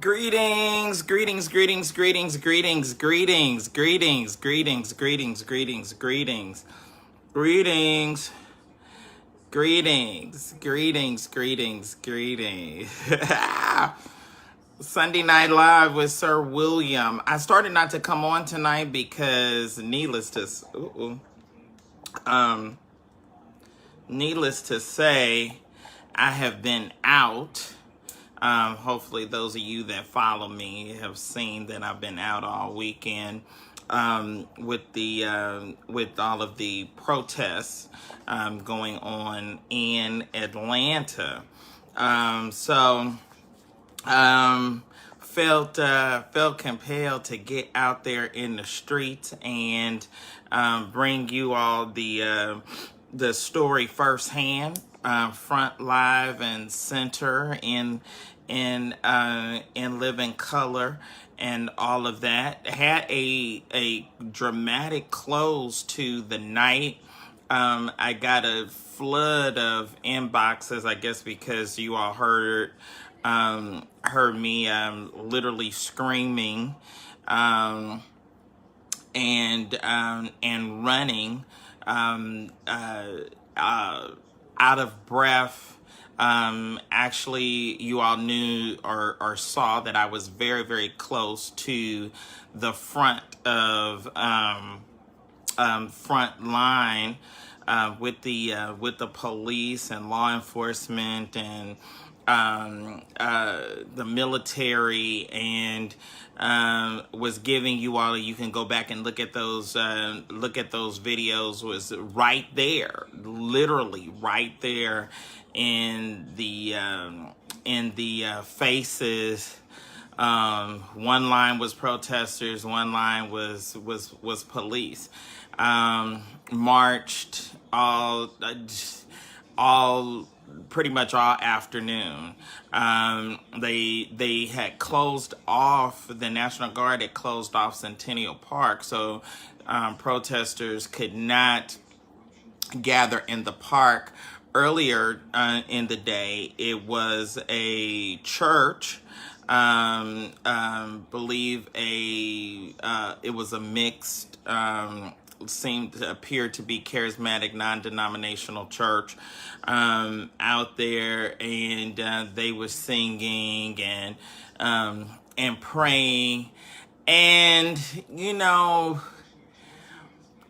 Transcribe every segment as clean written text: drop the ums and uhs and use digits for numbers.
Greetings, greetings, greetings, greetings, greetings, greetings, greetings, greetings, greetings, greetings, greetings, greetings, greetings, greetings, greetings, greetings. Sunday Night Live with Sir William. I started not to come on tonight because needless to say, I have been out. Hopefully those of you that follow me have seen that I've been out all weekend with all of the protests going on in Atlanta. Felt compelled to get out there in the streets and bring you all the story firsthand, front, live, and center in living color and all of that. Had a dramatic close to the night. I got a flood of inboxes, I guess, because you all heard me literally screaming and running out of breath. Actually, you all knew or saw that I was very, very close to the front of front line with the police and law enforcement and the military, and was giving you all. You can go back and look at those videos. Was right there, literally right there in the faces. One line was protesters, one line was police. Marched all pretty much all afternoon. They had closed off, the National Guard had closed off Centennial Park, so protesters could not gather in the park. Earlier in the day, it was a church. Believe it was a mixed, seemed to appear to be charismatic, non-denominational church out there, and they were singing and praying, and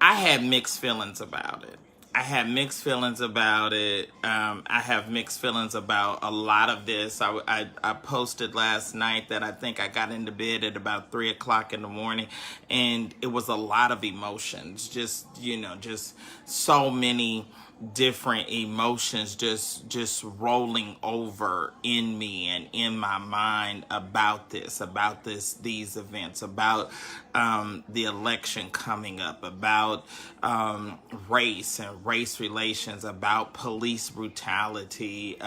I had mixed feelings about it. I have mixed feelings about a lot of this. I posted last night that I think I got into bed at about 3 o'clock in the morning, and it was a lot of emotions. Just so many different emotions just rolling over in me and in my mind about these events, about the election coming up, about race and race relations, about police brutality,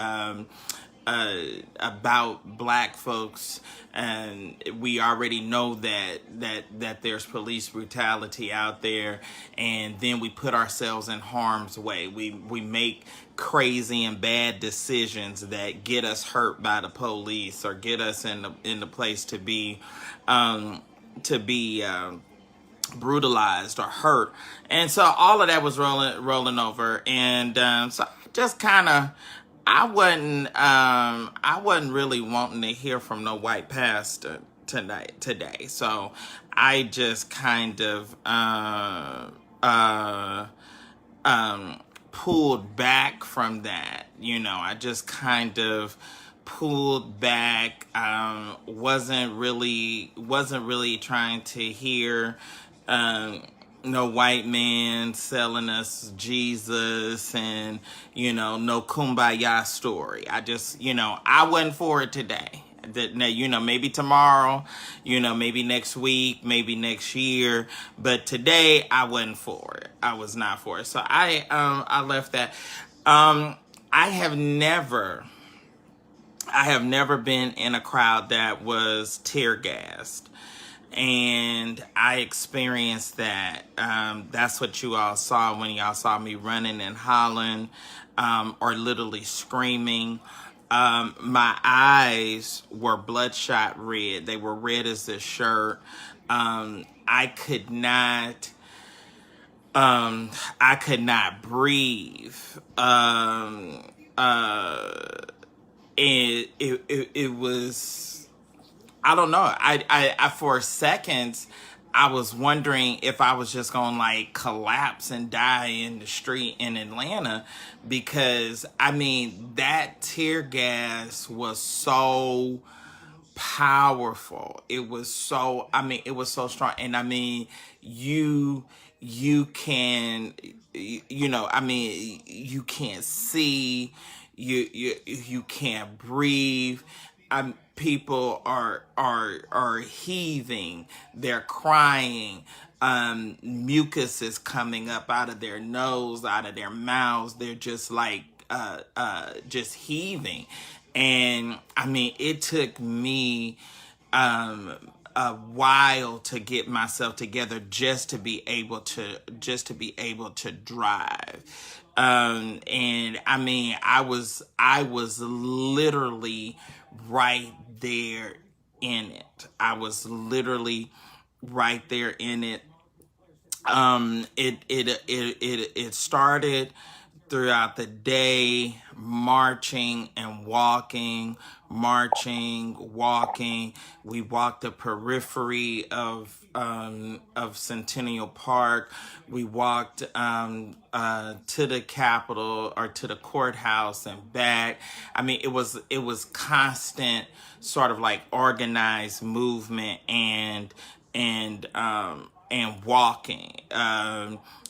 about black folks. And we already know that there's police brutality out there, and then we put ourselves in harm's way. We make crazy and bad decisions that get us hurt by the police or get us in the place to be brutalized or hurt. And so all of that was rolling over, and so I just kind of, I wasn't really wanting to hear from no white pastor today. So I just kind of pulled back from that. I just kind of pulled back. Wasn't really trying to hear no white man selling us Jesus and, no kumbaya story. I just, I wasn't for it today. Maybe tomorrow, maybe next week, maybe next year, but today I wasn't for it. I was not for it. So I left that. I have never been in a crowd that was tear gassed. And I experienced that. That's what you all saw when y'all saw me running and hollering, or literally screaming. My eyes were bloodshot red. They were red as this shirt. I could not um I could not breathe. And it was, I don't know. I for seconds I was wondering if I was just gonna like collapse and die in the street in Atlanta, because I mean that tear gas was so powerful. It was so, I mean, it was so strong. And I mean, you you can, I mean, you can't see, you can't breathe. People are heaving, they're crying. Mucus is coming up out of their nose, out of their mouths. They're just like just heaving. And I mean, it took me um, a while to get myself together just to be able to drive. And I mean, I was literally right there in it. I was literally right there in it. It started throughout the day, marching and walking, marching, walking. We walked the periphery of Centennial Park. We walked to the Capitol, or to the courthouse and back. I mean, it was constant, sort of like organized movement and walking.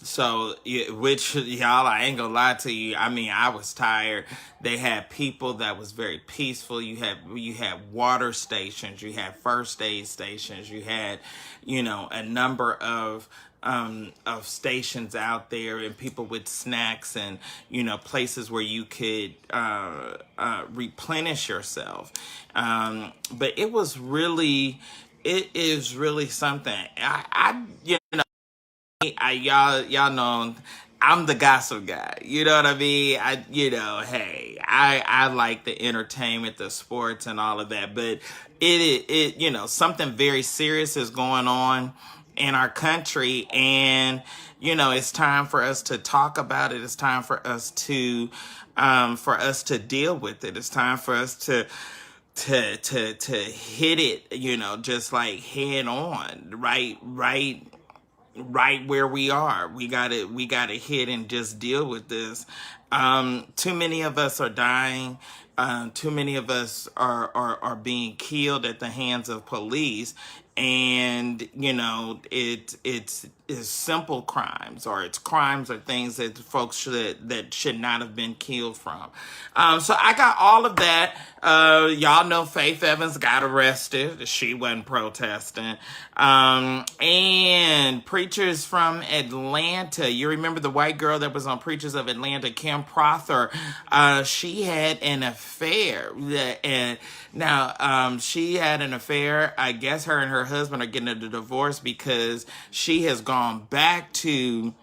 So, which, y'all, I ain't gonna lie to you. I mean, I was tired. They had people that was very peaceful. You had water stations. You had first aid stations. You had, a number of stations out there, and people with snacks, and places where you could replenish yourself. But it is really something. Y'all know I'm the gossip guy. You know what I mean? Hey, I like the entertainment, the sports, and all of that. But something very serious is going on in our country, and it's time for us to talk about it. It's time for us to deal with it. It's time for us to hit it, just like head on, right where we are. We gotta hit and just deal with this. Too many of us are dying. Too many of us are being killed at the hands of police. And it's simple crimes, or it's crimes or things that folks should not have been killed from. So I got all of that. Y'all know Faith Evans got arrested. She wasn't protesting. And preachers from Atlanta. You remember the white girl that was on Preachers of Atlanta, Kim Prother? She had an affair. And now, she had an affair. I guess her and her husband are getting a divorce, because she has gone back to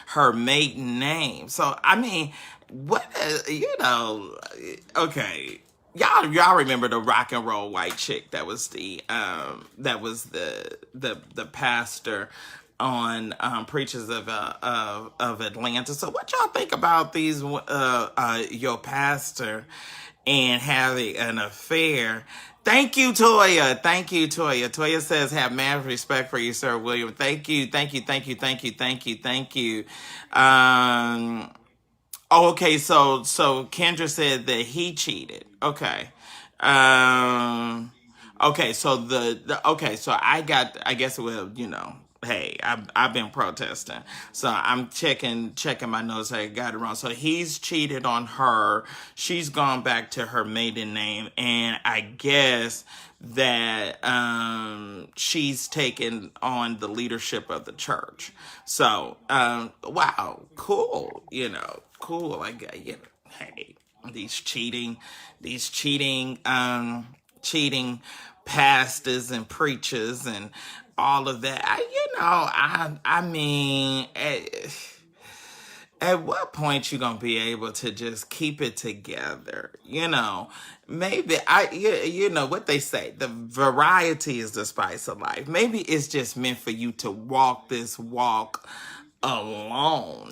her maiden name. So I mean, what, okay. Y'all remember the rock and roll white chick that was the pastor on Preachers of Atlanta. So what y'all think about these your pastor and having an affair? Thank you, Toya. Thank you, Toya. Toya says, have mad respect for you, Sir William. Thank you, thank you, thank you, thank you, thank you, thank you. Oh, okay, so Kendra said that he cheated. Okay. Um okay, so okay, so I guess, well, hey, I've been protesting. So I'm checking my notes. I got it wrong. So he's cheated on her. She's gone back to her maiden name, and I guess that she's taken on the leadership of the church. So wow, cool, cool. Hey, these cheating pastors and preachers and all of that. I mean, At what point you gonna be able to just keep it together? Maybe you know what they say, the variety is the spice of life. Maybe it's just meant for you to walk this walk alone,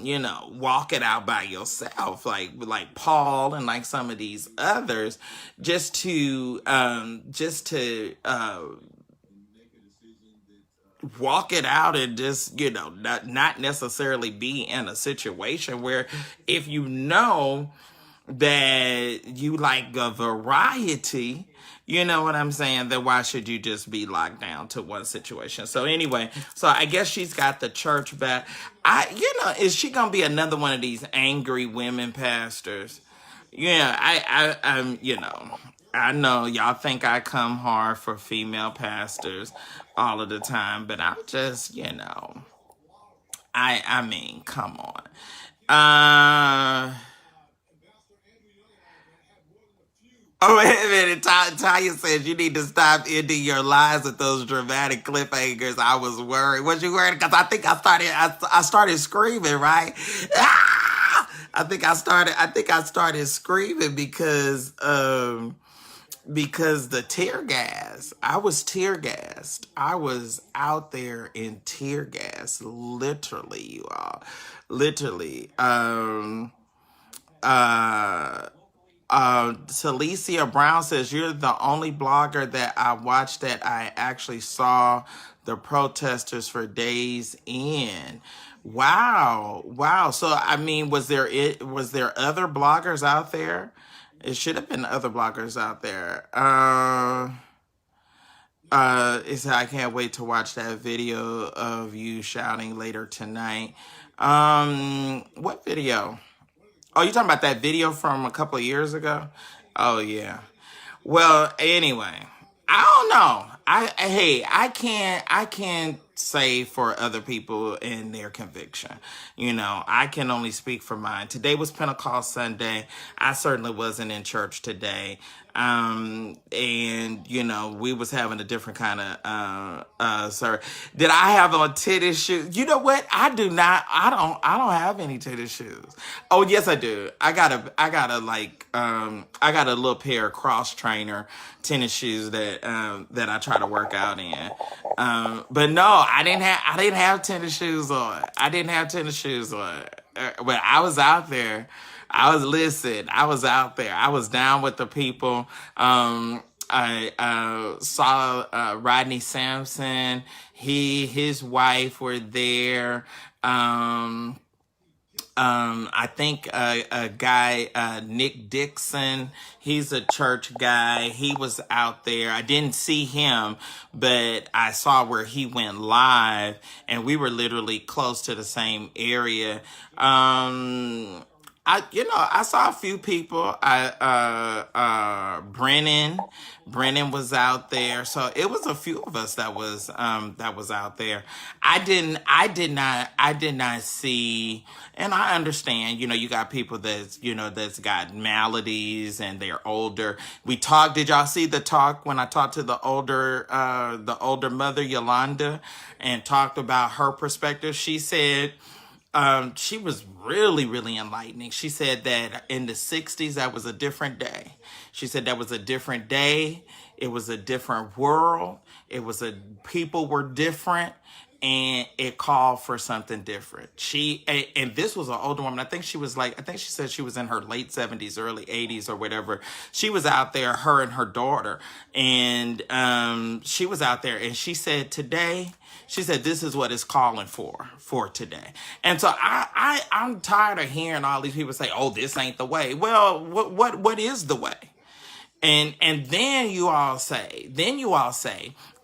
walk it out by yourself, like Paul and like some of these others, just to walk it out and just not necessarily be in a situation where, if you know that you like a variety, you know what I'm saying, then why should you just be locked down to one situation? So anyway, so I guess she's got the church back. Is she gonna be another one of these angry women pastors? Yeah, I know y'all think I come hard for female pastors all of the time, but I'm just, I mean, come on. Oh, wait a minute. Tanya says you need to stop ending your lives with those dramatic cliffhangers. I was worried. Was you worried? Because I think I started screaming, right? Ah! I think I started screaming because the tear gas. I was tear gassed. I was out there in tear gas, literally, you all, literally. Uh, Talicia Brown says, you're the only blogger that I watched that I actually saw the protesters for days in. Wow. Wow. So, I mean, was there other bloggers out there? It should have been other bloggers out there. I can't wait to watch that video of you shouting later tonight. What video? Oh, you talking about that video from a couple of years ago? Oh yeah. Well, anyway, I don't know. I can't say for other people and their conviction. I can only speak for mine. Today was Pentecost Sunday. I certainly wasn't in church today. And we was having a different kind of sir. Did I have on tennis shoes? You know what? I don't have any tennis shoes. Oh yes I do. I got a little pair of cross trainer tennis shoes that I try to work out in. But no, I didn't have tennis shoes on. I didn't have tennis shoes on. But I was out there. I was out there. I was down with the people. I saw Rodney Sampson. His wife were there. I think a guy, Nick Dixon, he's a church guy. He was out there. I didn't see him, but I saw where he went live, and we were literally close to the same area. I saw a few people. Brennan was out there, so it was a few of us that was out there. I did not see, and I understand. You got people that's got maladies and they're older. We talked. Did y'all see the talk when I talked to the older mother Yolanda and talked about her perspective? She said. She was really, really enlightening. She said that in the 60s, that was a different day. She said that was a different day. It was a different world. People were different, and it called for something different. And this was an older woman. I think she said she was in her late 70s, early 80s or whatever. She was out there, her and her daughter. And, she was out there, and she said this is what it's calling for today. And so I'm tired of hearing all these people say, oh, this ain't the way. Well, what is the way? And then you all say,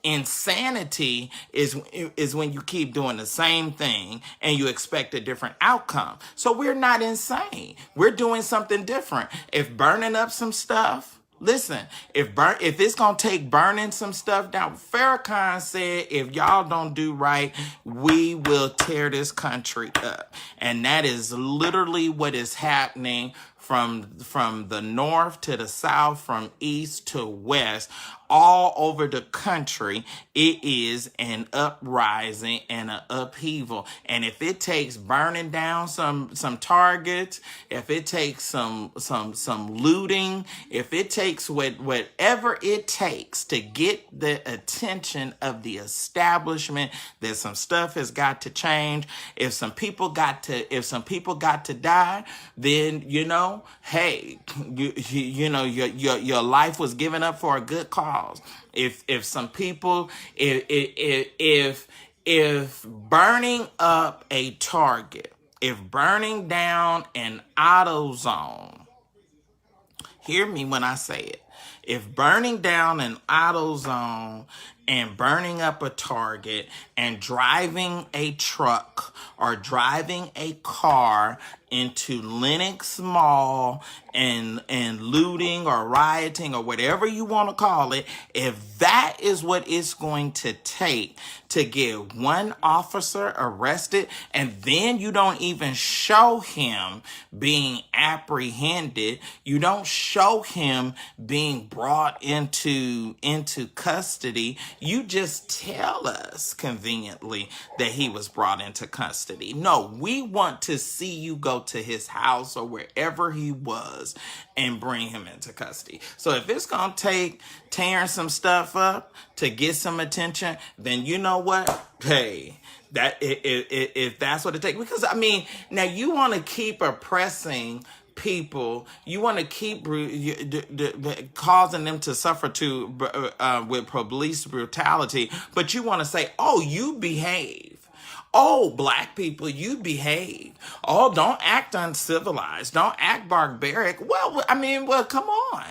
insanity is when you keep doing the same thing and you expect a different outcome. So we're not insane. We're doing something different. If burning up some stuff, listen, if it's going to take burning some stuff down, Farrakhan said, if y'all don't do right, we will tear this country up. And that is literally what is happening from the north to the south, from east to west, all over the country. It is an uprising and an upheaval. And if it takes burning down some targets, if it takes some looting, if it takes whatever it takes to get the attention of the establishment, that some stuff has got to change. If some people got to die, then hey, your life was given up for a good cause. If some people, if burning up a target, if burning down an auto zone, hear me when I say it. If burning down an auto zone and burning up a target and driving a truck or driving a car into Lenox Mall and looting or rioting or whatever you want to call it, if that is what it's going to take to get one officer arrested, and then you don't even show him being apprehended, you don't show him being brought into custody, you just tell us conveniently that he was brought into custody. No, we want to see you go to his house or wherever he was and bring him into custody. So if it's going to take tearing some stuff up to get some attention, then you know what? Hey, that if that's what it takes. Because, I mean, now you want to keep oppressing people, you want to keep causing them to suffer with police brutality, but you want to say, oh, you behave. Oh, black people, you behave. Oh, don't act uncivilized. Don't act barbaric. Well, come on.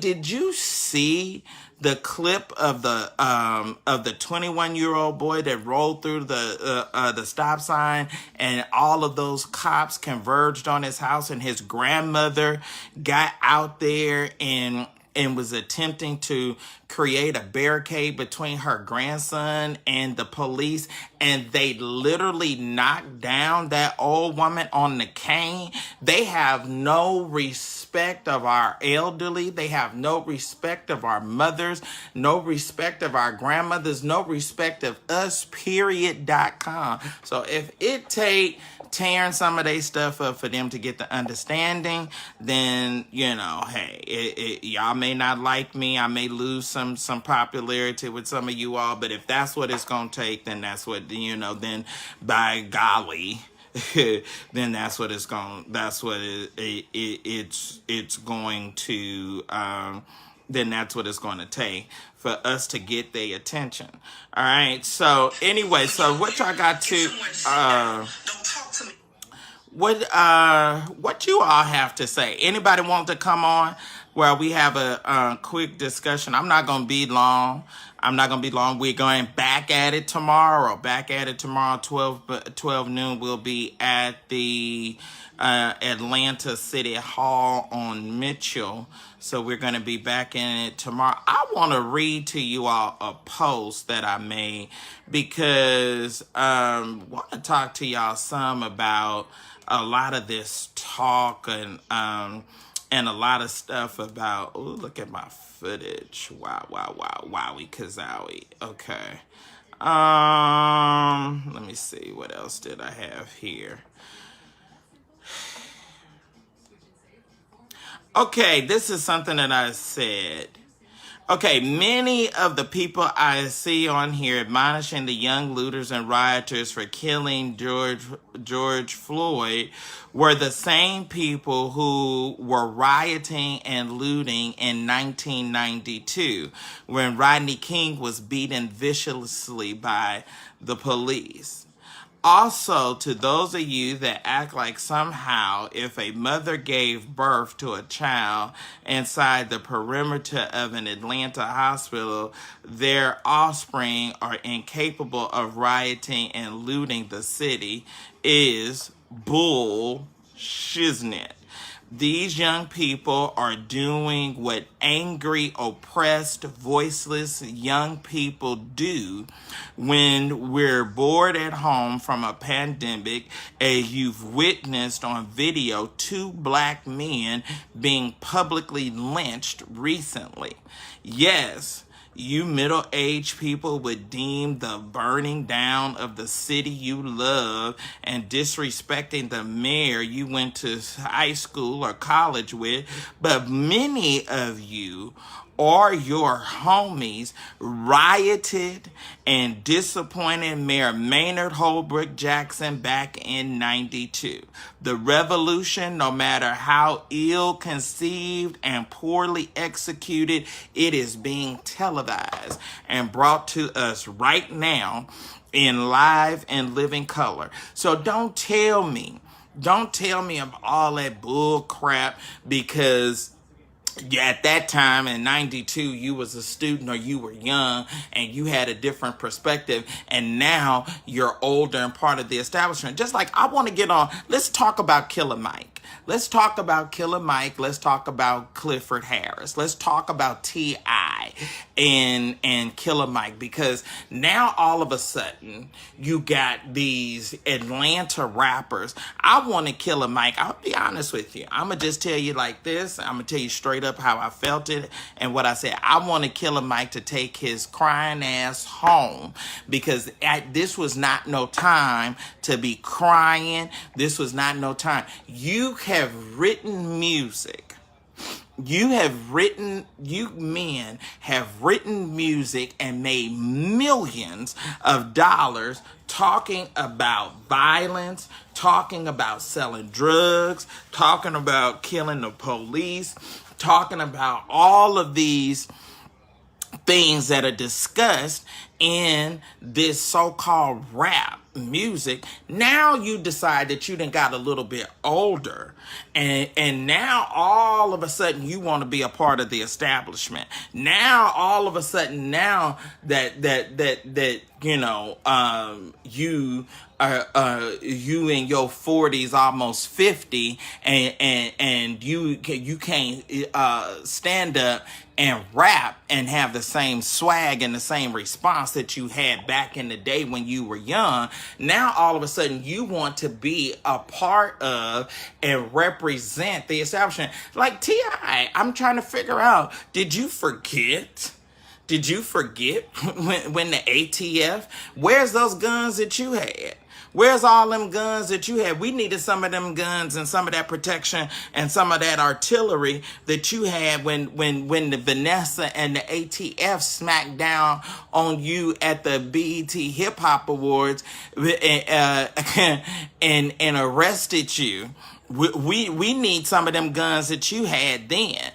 Did you see the clip of the 21-year-old boy that rolled through the stop sign, and all of those cops converged on his house, and his grandmother got out there and was attempting to create a barricade between her grandson and the police, and they literally knocked down that old woman on the cane. They have no respect of our elderly. They have no respect of our mothers, no respect of our grandmothers, no respect of us, period.com. So if it take tearing some of their stuff up for them to get the understanding, then, hey, y'all may not like me. I may lose some popularity with some of you all, but if that's what it's going to take, then that's what, then by golly, then that's what it's going to then that's what it's going to take for us to get their attention. All right. So anyway, so what y'all got to what you all have to say? Anybody want to come on where we have a quick discussion? I'm not going to be long. We're going back at it tomorrow. 12 noon. We'll be at the Atlanta City Hall on Mitchell. So we're going to be back in it tomorrow. I want to read to you all a post that I made because I want to talk to y'all some about a lot of this talk and a lot of stuff about, oh, look at my footage. Wow, wowie kazowie. Okay. Let me see, what else did I have here? Okay, this is something that I said. Okay, many of the people I see on here admonishing the young looters and rioters for killing George Floyd were the same people who were rioting and looting in 1992 when Rodney King was beaten viciously by the police. Also, to those of you that act like somehow if a mother gave birth to a child inside the perimeter of an Atlanta hospital, their offspring are incapable of rioting and looting the city is bull shiznit. These young people are doing what angry, oppressed, voiceless young people do when we're bored at home from a pandemic, as you've witnessed on video two black men being publicly lynched recently. Yes, you middle-aged people would deem the burning down of the city you love and disrespecting the mayor you went to high school or college with, but many of you or your homies rioted and disappointed Mayor Maynard Holbrook Jackson back in '92. The revolution, no matter how ill-conceived and poorly executed, it is being televised and brought to us right now in live and living color. So don't tell me of all that bull crap, because at that time in '92 you was a student or you were young and you had a different perspective, and now you're older and part of the establishment. Just like I want to get on, let's talk about Killer Mike. Let's talk about Killer Mike. Let's talk about Clifford Harris. Let's talk about T.I. and Killer Mike, because now all of a sudden you got these Atlanta rappers. I want to Killer Mike. I'll be honest with you. I'm going to just tell you like this. I'm going to tell you straight up how I felt it and what I said. I want to Killer Mike to take his crying ass home, because this was not no time to be crying. This was not no time. You have written music. You men have written music and made millions of dollars talking about violence, talking about selling drugs, talking about killing the police, talking about all of these things that are discussed in this so-called rap music. Now you decide that you done got a little bit older, and now all of a sudden you want to be a part of the establishment. Now all of a sudden, now that you know, you in your 40s, almost 50, and you can't stand up and rap and have the same swag and the same response that you had back in the day when you were young. Now all of a sudden you want to be a part of and represent the establishment. Like T.I., I'm trying to figure out, did you forget? Did you forget when the ATF, where's those guns that you had? Where's all them guns that you had? We needed some of them guns and some of that protection and some of that artillery that you had when the Vanessa and the ATF smacked down on you at the BET Hip Hop Awards and arrested you. We need some of them guns that you had then.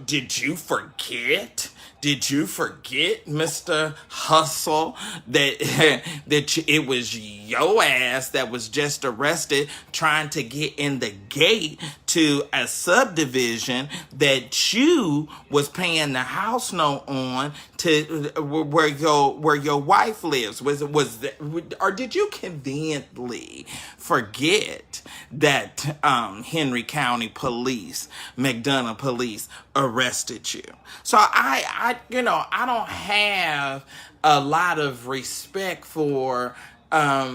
Did you forget? Did you forget, Mr. Hustle, that it was your ass that was just arrested trying to get in the gate to a subdivision that you was paying the house note on to where your wife lives? Or did you conveniently forget that Henry County Police, McDonough Police arrested you? So I don't have a lot of respect for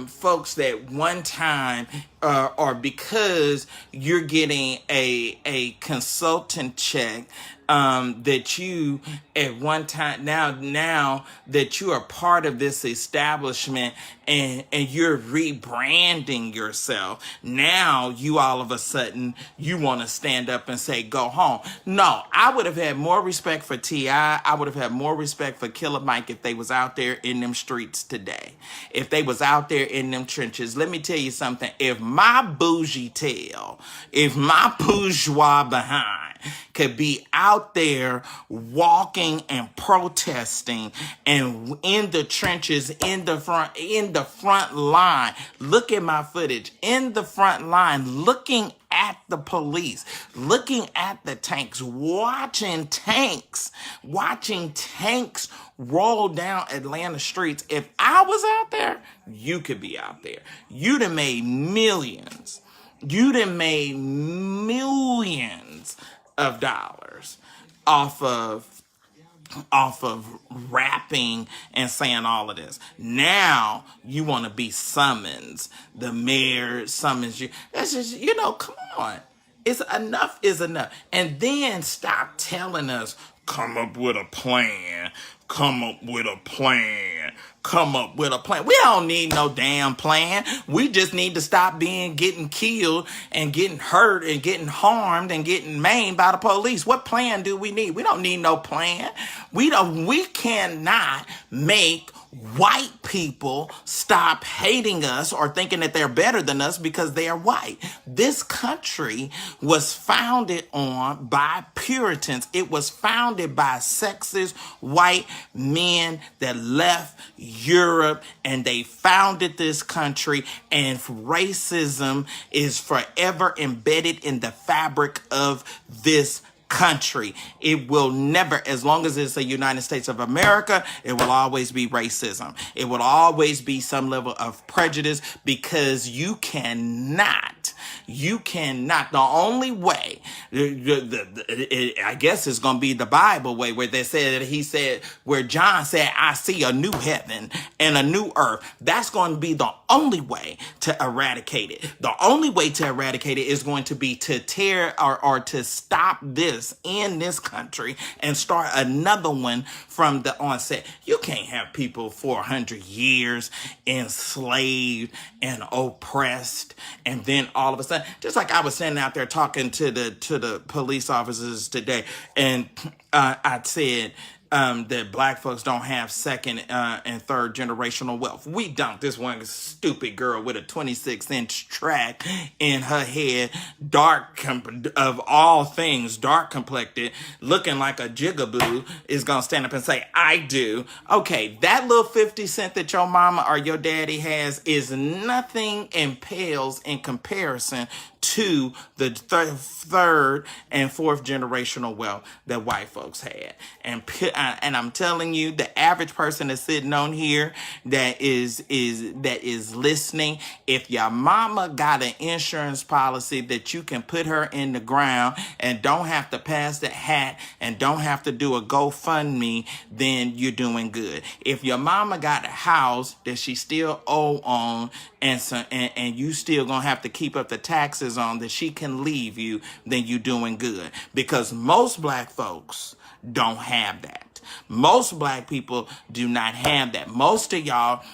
folks that one time or because you're getting a consultant check that you at one time, now that you are part of this establishment and you're rebranding yourself, now you all of a sudden you want to stand up and say go home. No, I would have had more respect for T.I. I would have had more respect for Killer Mike if they was out there in them streets today, if they was out there in them trenches. Let me tell you something. If my bougie tail, if my bourgeois behind could be out there walking and protesting and in the trenches, in the front line, look at my footage, in the front line, looking at the police, looking at the tanks, watching tanks roll down Atlanta streets. If I was out there, you could be out there. You'd have made millions. You done made millions of dollars off of rapping and saying all of this. Now you want to be summons. The mayor summons you. That's just, come on. It's enough is enough. And then stop telling us, come up with a plan. Come up with a plan. Come up with a plan. We don't need no damn plan. We just need to stop getting killed and getting hurt and getting harmed and getting maimed by the police. What plan do we need? We don't need no plan. We cannot make white people stop hating us or thinking that they're better than us because they are white. This country was founded by Puritans. It was founded by sexist white men that left Europe and they founded this country, and racism is forever embedded in the fabric of this country. It will never, as long as it's the United States of America, it will always be racism. It will always be some level of prejudice, because you cannot, the only way, I guess it's going to be the Bible way, where where John said, I see a new heaven and a new earth. That's going to be the only way to eradicate it. The only way to eradicate it is going to be to tear or to stop this in this country and start another one from the onset. You can't have people 400 years enslaved and oppressed, and then all of a sudden, just like I was standing out there talking to the police officers today, and I said that black folks don't have second and third generational wealth. We don't. This one stupid girl with a 26-inch track in her head, of all things, dark complected, looking like a jigaboo, is going to stand up and say, I do. Okay, that little 50 cent that your mama or your daddy has is nothing, and pales in comparison to the third and fourth generational wealth that white folks had. And I'm telling you, the average person that's sitting on here that is listening, if your mama got an insurance policy that you can put her in the ground and don't have to pass the hat and don't have to do a GoFundMe, then you're doing good. If your mama got a house that she still owe on, and you still gonna have to keep up the taxes on that she can leave you, then you doing good. Because most black folks don't have that. Most black people do not have that. Most of y'all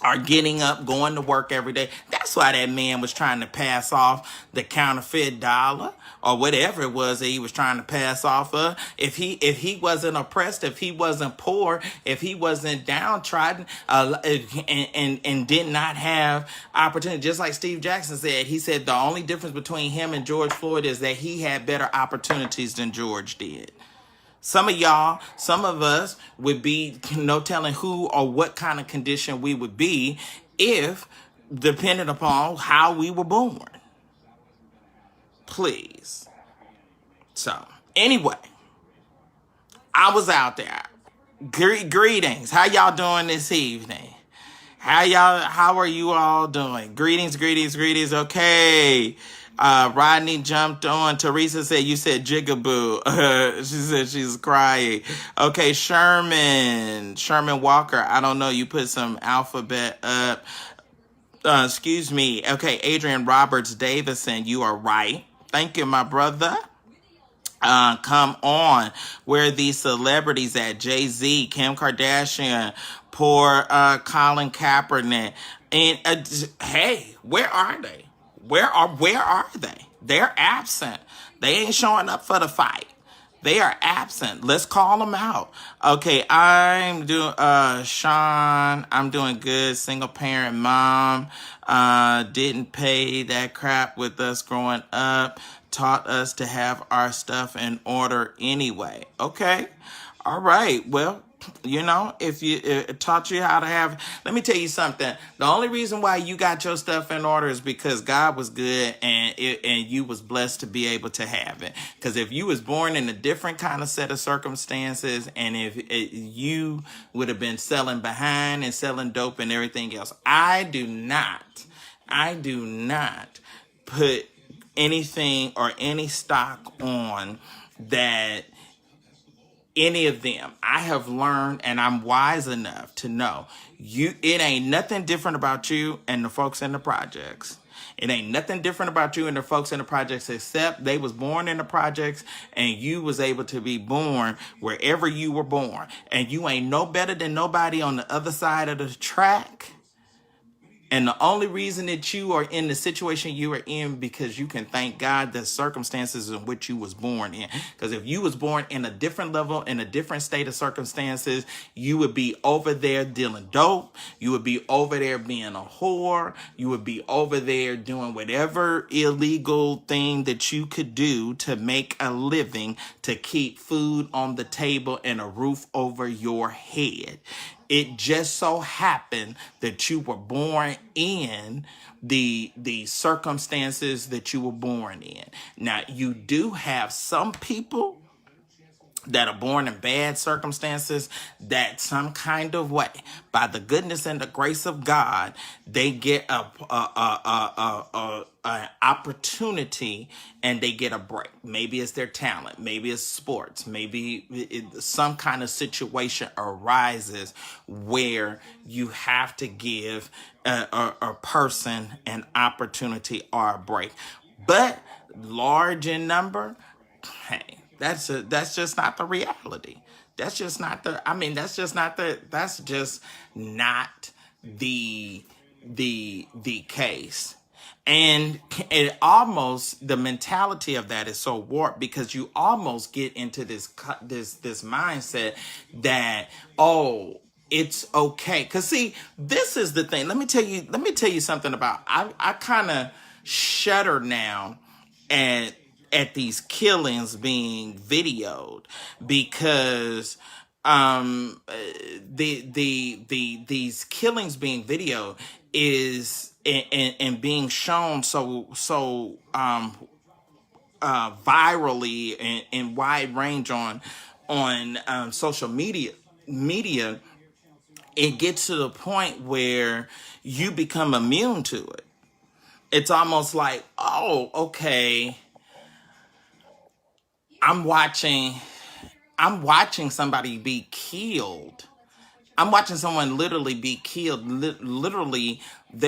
are getting up, going to work every day. That's why that man was trying to pass off the counterfeit dollar or whatever it was that he was trying to pass off of. If he wasn't oppressed, if he wasn't poor, if he wasn't downtrodden, and did not have opportunity, just like Steve Jackson said, he said the only difference between him and George Floyd is that he had better opportunities than George did. Some of us would be no telling who or what kind of condition we would be if dependent upon how we were born. Please. So, anyway, I was out there. Greetings. How y'all doing this evening? How are you all doing? Greetings. Okay. Rodney jumped on. Teresa said, you said jigaboo. She said she's crying. Okay, Sherman Walker. I don't know. You put some alphabet up. Excuse me. Okay, Adrian Roberts Davison. You are right. Thank you, my brother. Come on. Where are these celebrities at? Jay-Z, Kim Kardashian, poor Colin Kaepernick. And hey, where are they? Where are they? They're absent. They ain't showing up for the fight. They are absent. Let's call them out. Okay, I'm doing Sean, I'm doing good. Single parent mom. Didn't pay that crap with us growing up. Taught us to have our stuff in order anyway. Okay. All right. Well, if it taught you how to have, let me tell you something. The only reason why you got your stuff in order is because God was good and you was blessed to be able to have it. Because if you was born in a different kind of set of circumstances, and if you would have been selling behind and selling dope and everything else, I do not I do not put anything or any stock on that any of them. I have learned and I'm wise enough to know it ain't nothing different about you and the folks in the projects. It ain't nothing different about you and the folks in the projects except they was born in the projects and you was able to be born wherever you were born. And you ain't no better than nobody on the other side of the track. And the only reason that you are in the situation you are in because you can thank God the circumstances in which you was born in. Because if you was born in a different level, in a different state of circumstances, you would be over there dealing dope. You would be over there being a whore. You would be over there doing whatever illegal thing that you could do to make a living, to keep food on the table and a roof over your head. It just so happened that you were born in the circumstances that you were born in. Now, you do have some people that are born in bad circumstances that some kind of way, by the goodness and the grace of God, they get an opportunity and they get a break. Maybe it's their talent. Maybe it's sports. Maybe some kind of situation arises where you have to give a person an opportunity or a break. But large in number, hey, that's just not the reality. That's just not the case. And it almost, the mentality of that is so warped because you almost get into this mindset that, oh, it's okay. Cause see, this is the thing. Let me tell you something about, I kind of shudder now at these killings being videoed because these killings being videoed is and being shown so virally and wide range on social media, it gets to the point where you become immune to it. It's almost like, oh, okay, I'm watching somebody be killed. I'm watching someone literally be killed. Literally,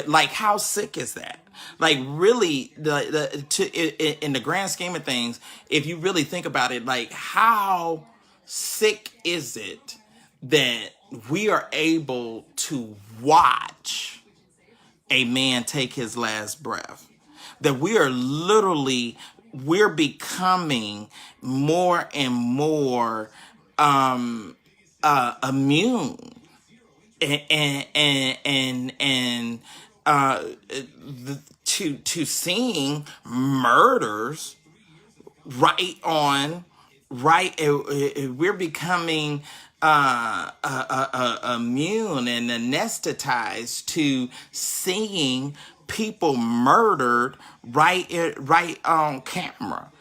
like, how sick is that? Like, really, in the grand scheme of things, if you really think about it, like, how sick is it that we are able to watch a man take his last breath? That we're becoming more and more immune and to seeing murders we're becoming immune and anesthetized to seeing people murdered right on camera.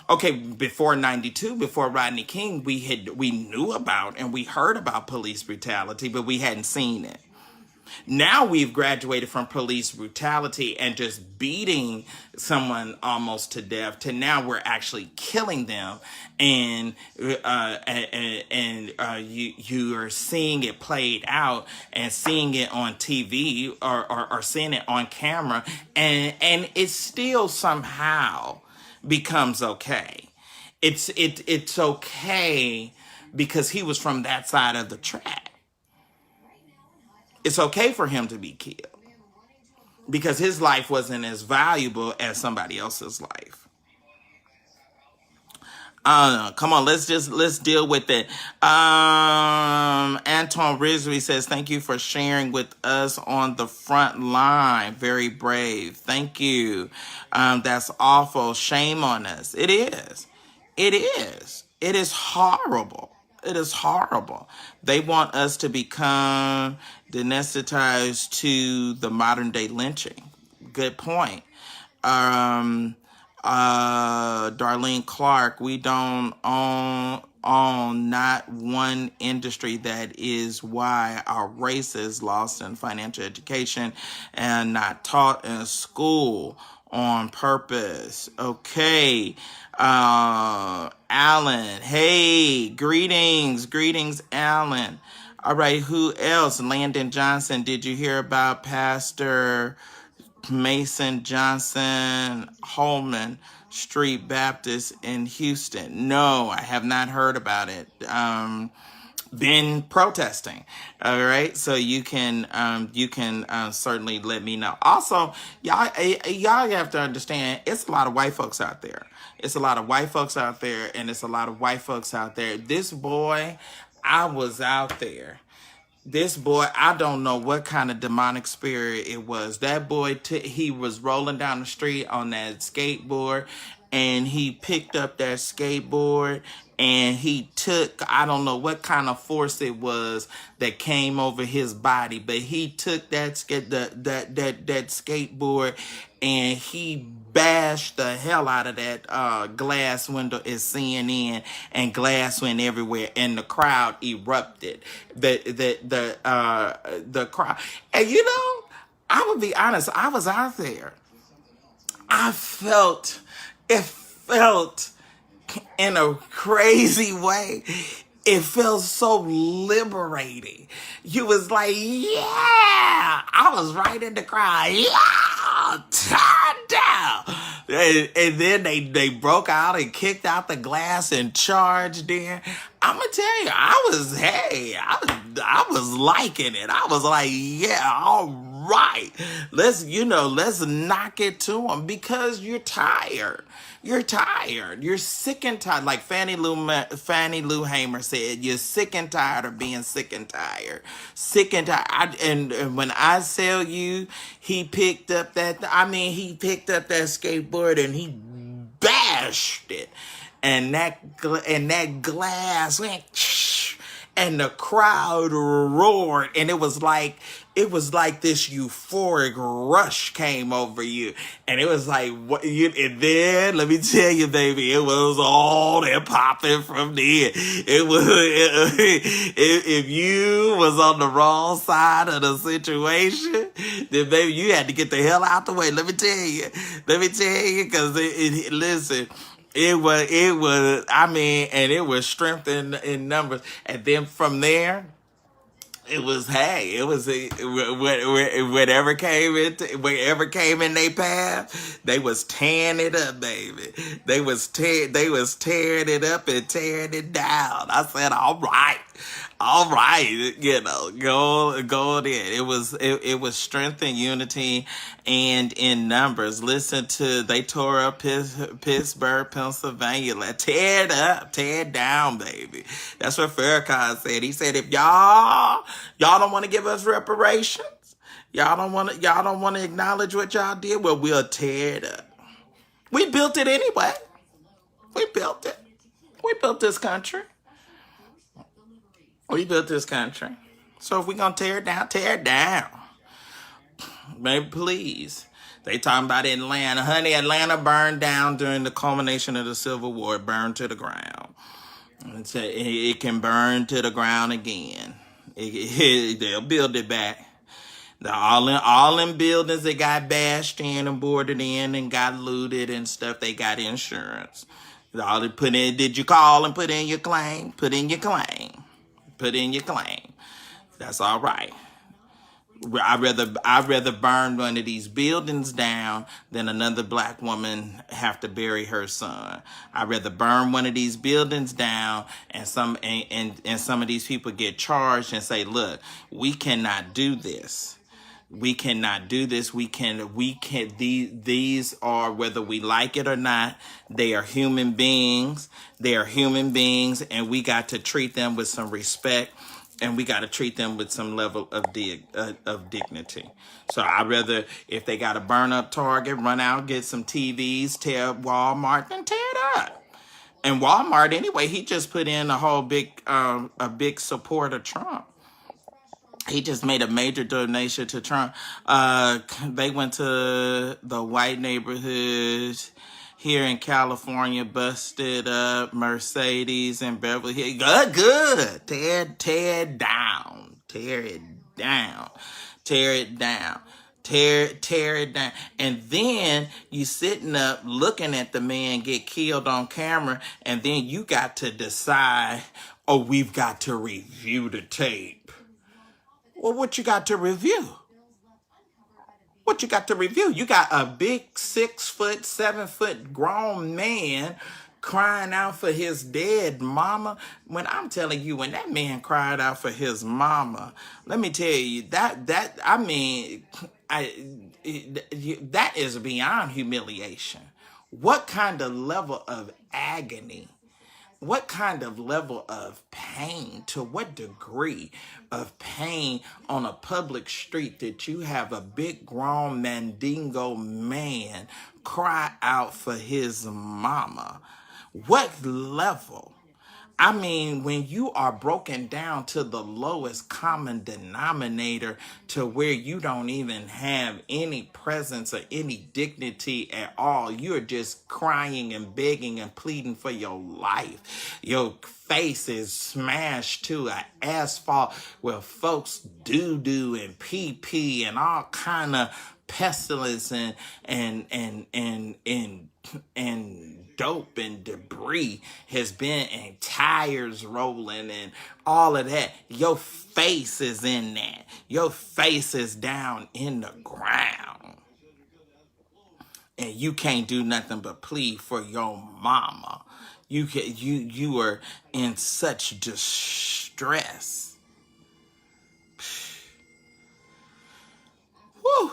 Okay, before 92, before Rodney King, we knew about and we heard about police brutality, but we hadn't seen it. Now we've graduated from police brutality and just beating someone almost to death to now we're actually killing them, and you are seeing it played out and seeing it on TV or seeing it on camera, and it still somehow becomes okay. It's okay because he was from that side of the track. It's okay for him to be killed because his life wasn't as valuable as somebody else's life. Come on, let's deal with it. Anton Rizvi says, thank you for sharing with us on the front line. Very brave. Thank you. That's awful. Shame on us. It is. It is. It is horrible. It is horrible. They want us to become desensitized to the modern day lynching. Good point. Darlene Clark, we don't own not one industry. That is why our race is lost in financial education and not taught in school on purpose. Okay. Alan, hey, greetings, Alan. All right, who else? Landon Johnson, did you hear about Pastor Mason Johnson Holman Street Baptist in Houston? No, I have not heard about it. Been protesting. All right, so you can certainly let me know. Also, y'all have to understand, it's a lot of white folks out there. It's a lot of white folks out there, and it's a lot of white folks out there. This boy, I was out there. This boy, I don't know what kind of demonic spirit it was. That boy, he was rolling down the street on that skateboard, and he picked up that skateboard, and he took, I don't know what kind of force it was that came over his body, but he took that skateboard, and he bashed the hell out of that glass window at CNN, and glass went everywhere, and the crowd erupted. The crowd, and I would be honest, I was out there. It felt in a crazy way. It felt so liberating. You was like, yeah, I was right in the crowd. Yeah, turn down. And then they broke out and kicked out the glass and charged in. I'm gonna tell you, I was liking it. I was like, yeah, all right. Let's knock it to them, because you're tired. You're tired. You're sick and tired. Like Fannie Lou Hamer said, you're sick and tired of being sick and tired. Sick and tired. And when I tell you, he picked up that skateboard and he bashed it. And that glass went, and the crowd roared, and it was like this euphoric rush came over you, and it was like and then let me tell you, baby, it was all that popping from there. It was if you was on the wrong side of the situation, then baby, you had to get the hell out the way. Let me tell you, because listen. It was, and it was strength in numbers. And then from there, whatever came in their path, they was tearing it up, baby. They was tearing it up and tearing it down. I said, all right, go in. It was strength and unity and in numbers. Listen to, they tore up Pittsburgh, Pennsylvania. Let's tear it up, tear it down, baby. That's what Farrakhan said. He said, if y'all don't want to give us reparations, y'all don't want to acknowledge what y'all did, well, we'll tear it up. We built it anyway. We built it. We built this country. We built this country. So if we're going to tear it down. Maybe please. They talking about Atlanta. Honey, Atlanta burned down during the culmination of the Civil War. It burned to the ground. It can burn to the ground again. They'll build it back. All them buildings that got bashed in and boarded in and got looted and stuff, they got insurance. All they put in, did you call and put in your claim? Put in your claim. That's all right. I'd rather burn one of these buildings down than another black woman have to bury her son. I'd rather burn one of these buildings down and some of these people get charged and say, look, we cannot do this. These are, whether we like it or not, they are human beings. And we got to treat them with some respect, and we got to treat them with some level of dignity. So I'd rather, if they got to burn up Target, run out, get some TVs, tear up Walmart, then tear it up. And Walmart, anyway, he just put in a whole big support of Trump. He just made a major donation to Trump. They went to the white neighborhoods. here in California, busted up Mercedes and Beverly Hills. Good. Tear it down. Tear it down. Tear it down. Tear it down. And then you sitting up looking at the man get killed on camera, and then you got to decide, oh, we've got to review the tape. Well, what you got to review? What you got to review? You got a big 6 foot, 7 foot grown man crying out for his dead mama. When I'm telling you, when that man cried out for his mama, let me tell you that is beyond humiliation. What kind of level of agony? What kind of level of pain, to what degree of pain on a public street that you have a big grown mandingo man cry out for his mama? What level? I mean, when you are broken down to the lowest common denominator, to where you don't even have any presence or any dignity at all, you're just crying and begging and pleading for your life. Your face is smashed to an asphalt where folks doo-doo and pee-pee and all kind of pestilence and dope and debris has been, and tires rolling and all of that. Your face is in that. Your face is down in the ground. And you can't do nothing but plead for your mama. You are in such distress. Whew.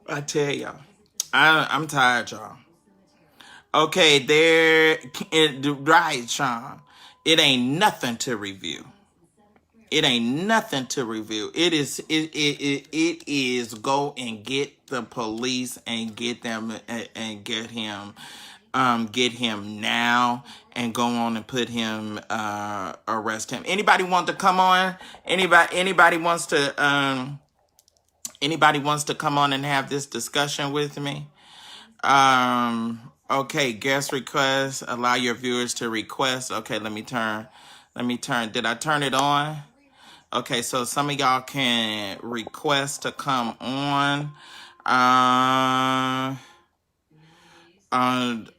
I tell y'all, I'm tired, y'all. Okay, right, Sean. It ain't nothing to review. It ain't nothing to review. It is go and get the police and get them and get him now and go on and put him arrest him. Anybody want to come on? Anybody wants to come on and have this discussion with me? Okay, guest request. Allow your viewers to request. Okay, let me turn. Did I turn it on? Okay, so some of y'all can request to come on.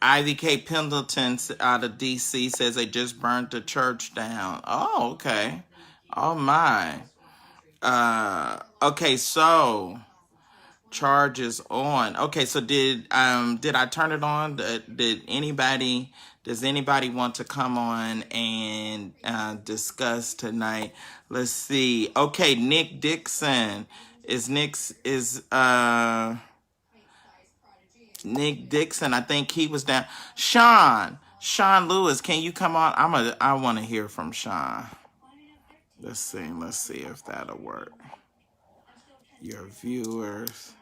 Ivy K. Pendleton out of DC says they just burnt the church down. Oh, okay. Oh my. Okay, so charges on. Okay, so did I turn it on? Does anybody want to come on and discuss tonight? Let's see. Okay, Nick Dixon. Nick Dixon, I think he was down. Sean Lewis, can you come on? I want to hear from Sean. Let's see if that'll work. Your viewers.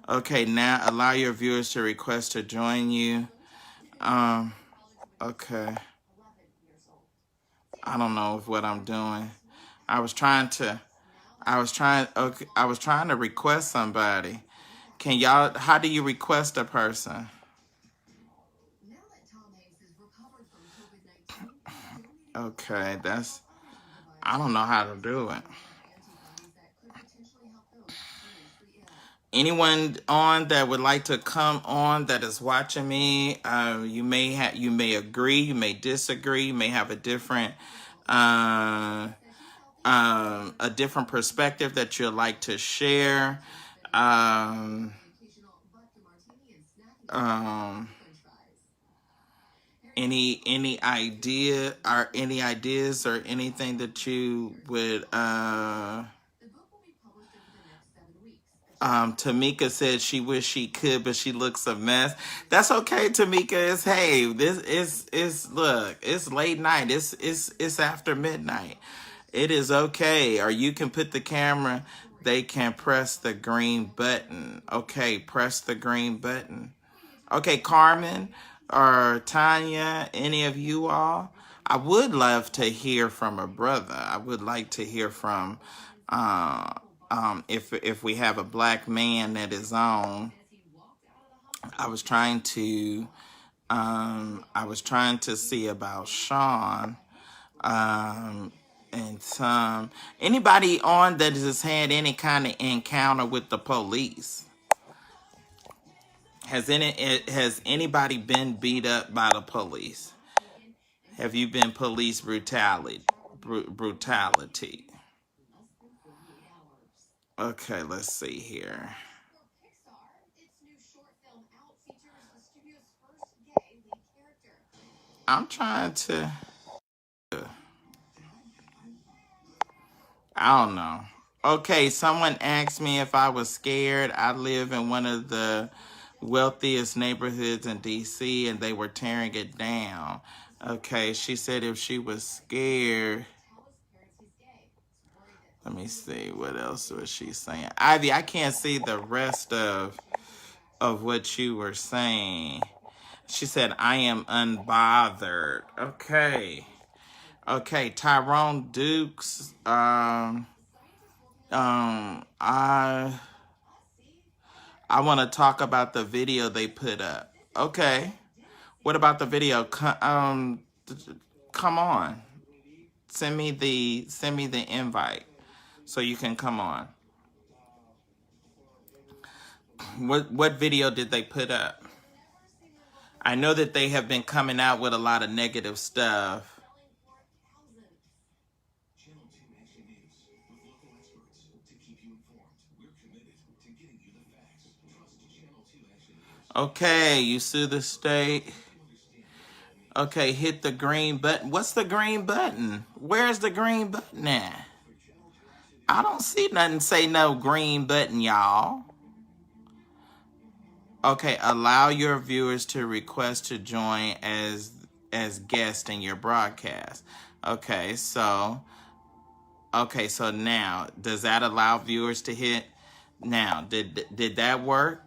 Okay, now allow your viewers to request to join you. Okay. I don't know what I'm doing. I was trying to request somebody. How do you request a person? Okay, I don't know how to do it. Anyone on that would like to come on that is watching me, you may agree, you may disagree, you may have a different perspective that you'd like to share. Any ideas or anything that you would Tamika said she wish she could, but she looks a mess. That's okay, Tamika. It's late night. It's after midnight. It is okay. Or you can put the camera. They can press the green button. Okay, press the green button. Okay, Carmen or Tanya, any of you all? I would love to hear from a brother. I would like to hear from if we have a black man that is on. I was trying to see about Sean, um, and some anybody on that has had any kind of encounter with the police. Has anybody been beat up by the police? Have you been police brutality? Okay, let's see here. I'm trying to. I don't know. Okay, someone asked me if I was scared. I live in one of the wealthiest neighborhoods in DC and they were tearing it down. Okay, she said if she was scared. Let me see, what else was she saying? Ivy, I can't see the rest of what you were saying. She said, I am unbothered. Okay. Okay, Tyrone Dukes. I want to talk about the video they put up. Okay. What about the video? Come on. Send me the invite so you can come on. What video did they put up? I know that they have been coming out with a lot of negative stuff. Okay, you sue the state. Okay, hit the green button. What's the green button? Where's the green button at? I don't see nothing say no green button, y'all. Okay, allow your viewers to request to join as guests in your broadcast. Okay, so now does that allow viewers to hit? Now, did that work?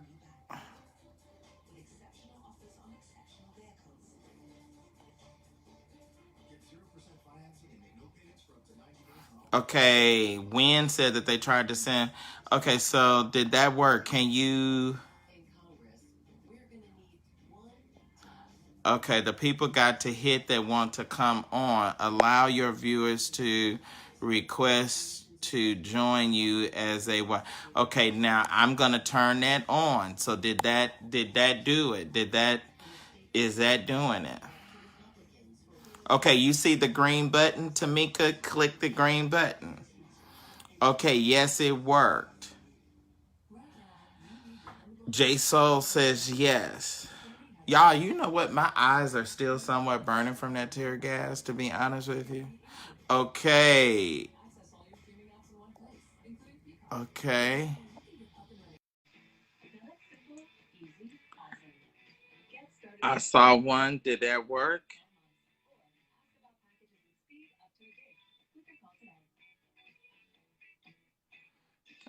Okay, Wynn said that they tried to send. Okay, so did that work? Can you? Okay, the people got to hit that want to come on. Allow your viewers to request to join you as they want. Okay, now I'm gonna turn that on. So did that do it? Is that doing it? Okay, you see the green button, Tamika? Click the green button. Okay, yes, it worked. J Soul says yes. Y'all, you know what? My eyes are still somewhat burning from that tear gas, to be honest with you. Okay. Okay. I saw one. Did that work?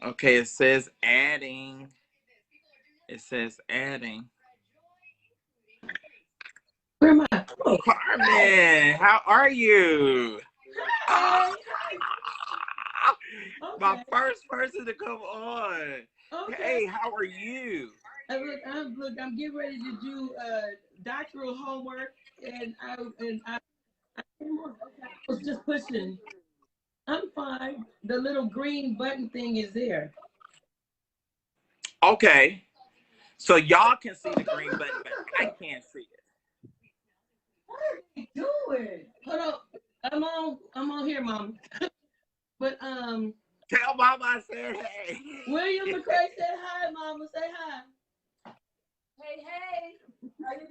Okay, it says adding. It says adding. Where am I? Oh, Carmen, how are you? Hi. Okay. My first person to come on. Okay. Hey, how are you? I'm getting ready to do doctoral homework, and I was just pushing. I'm fine. The little green button thing is there. Okay. So y'all can see the green button, but I can't see it. What are you doing? Hold on. I'm on here, Mom. But tell Mama I said hey. William McCray said hi, Mama. Say hi. Hey. How you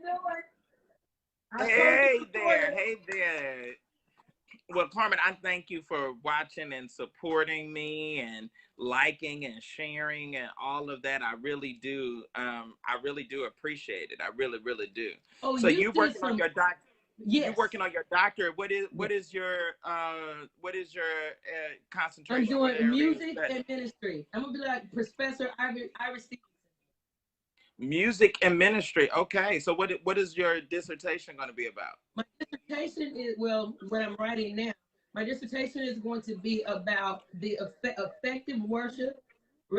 doing? Hey there. Hey there. Well, Carmen, I thank you for watching and supporting me and liking and sharing and all of that. I really do. I really do appreciate it. I really, really do. Oh, so you're working on your doctor. Yes. You're working on your doctorate. What is your concentration? I'm doing music and ministry. I'm gonna be like Professor Iris. Music and ministry. Okay. So what is your dissertation going to be about? My dissertation is, well, what I'm writing now. My dissertation is going to be about the effective worship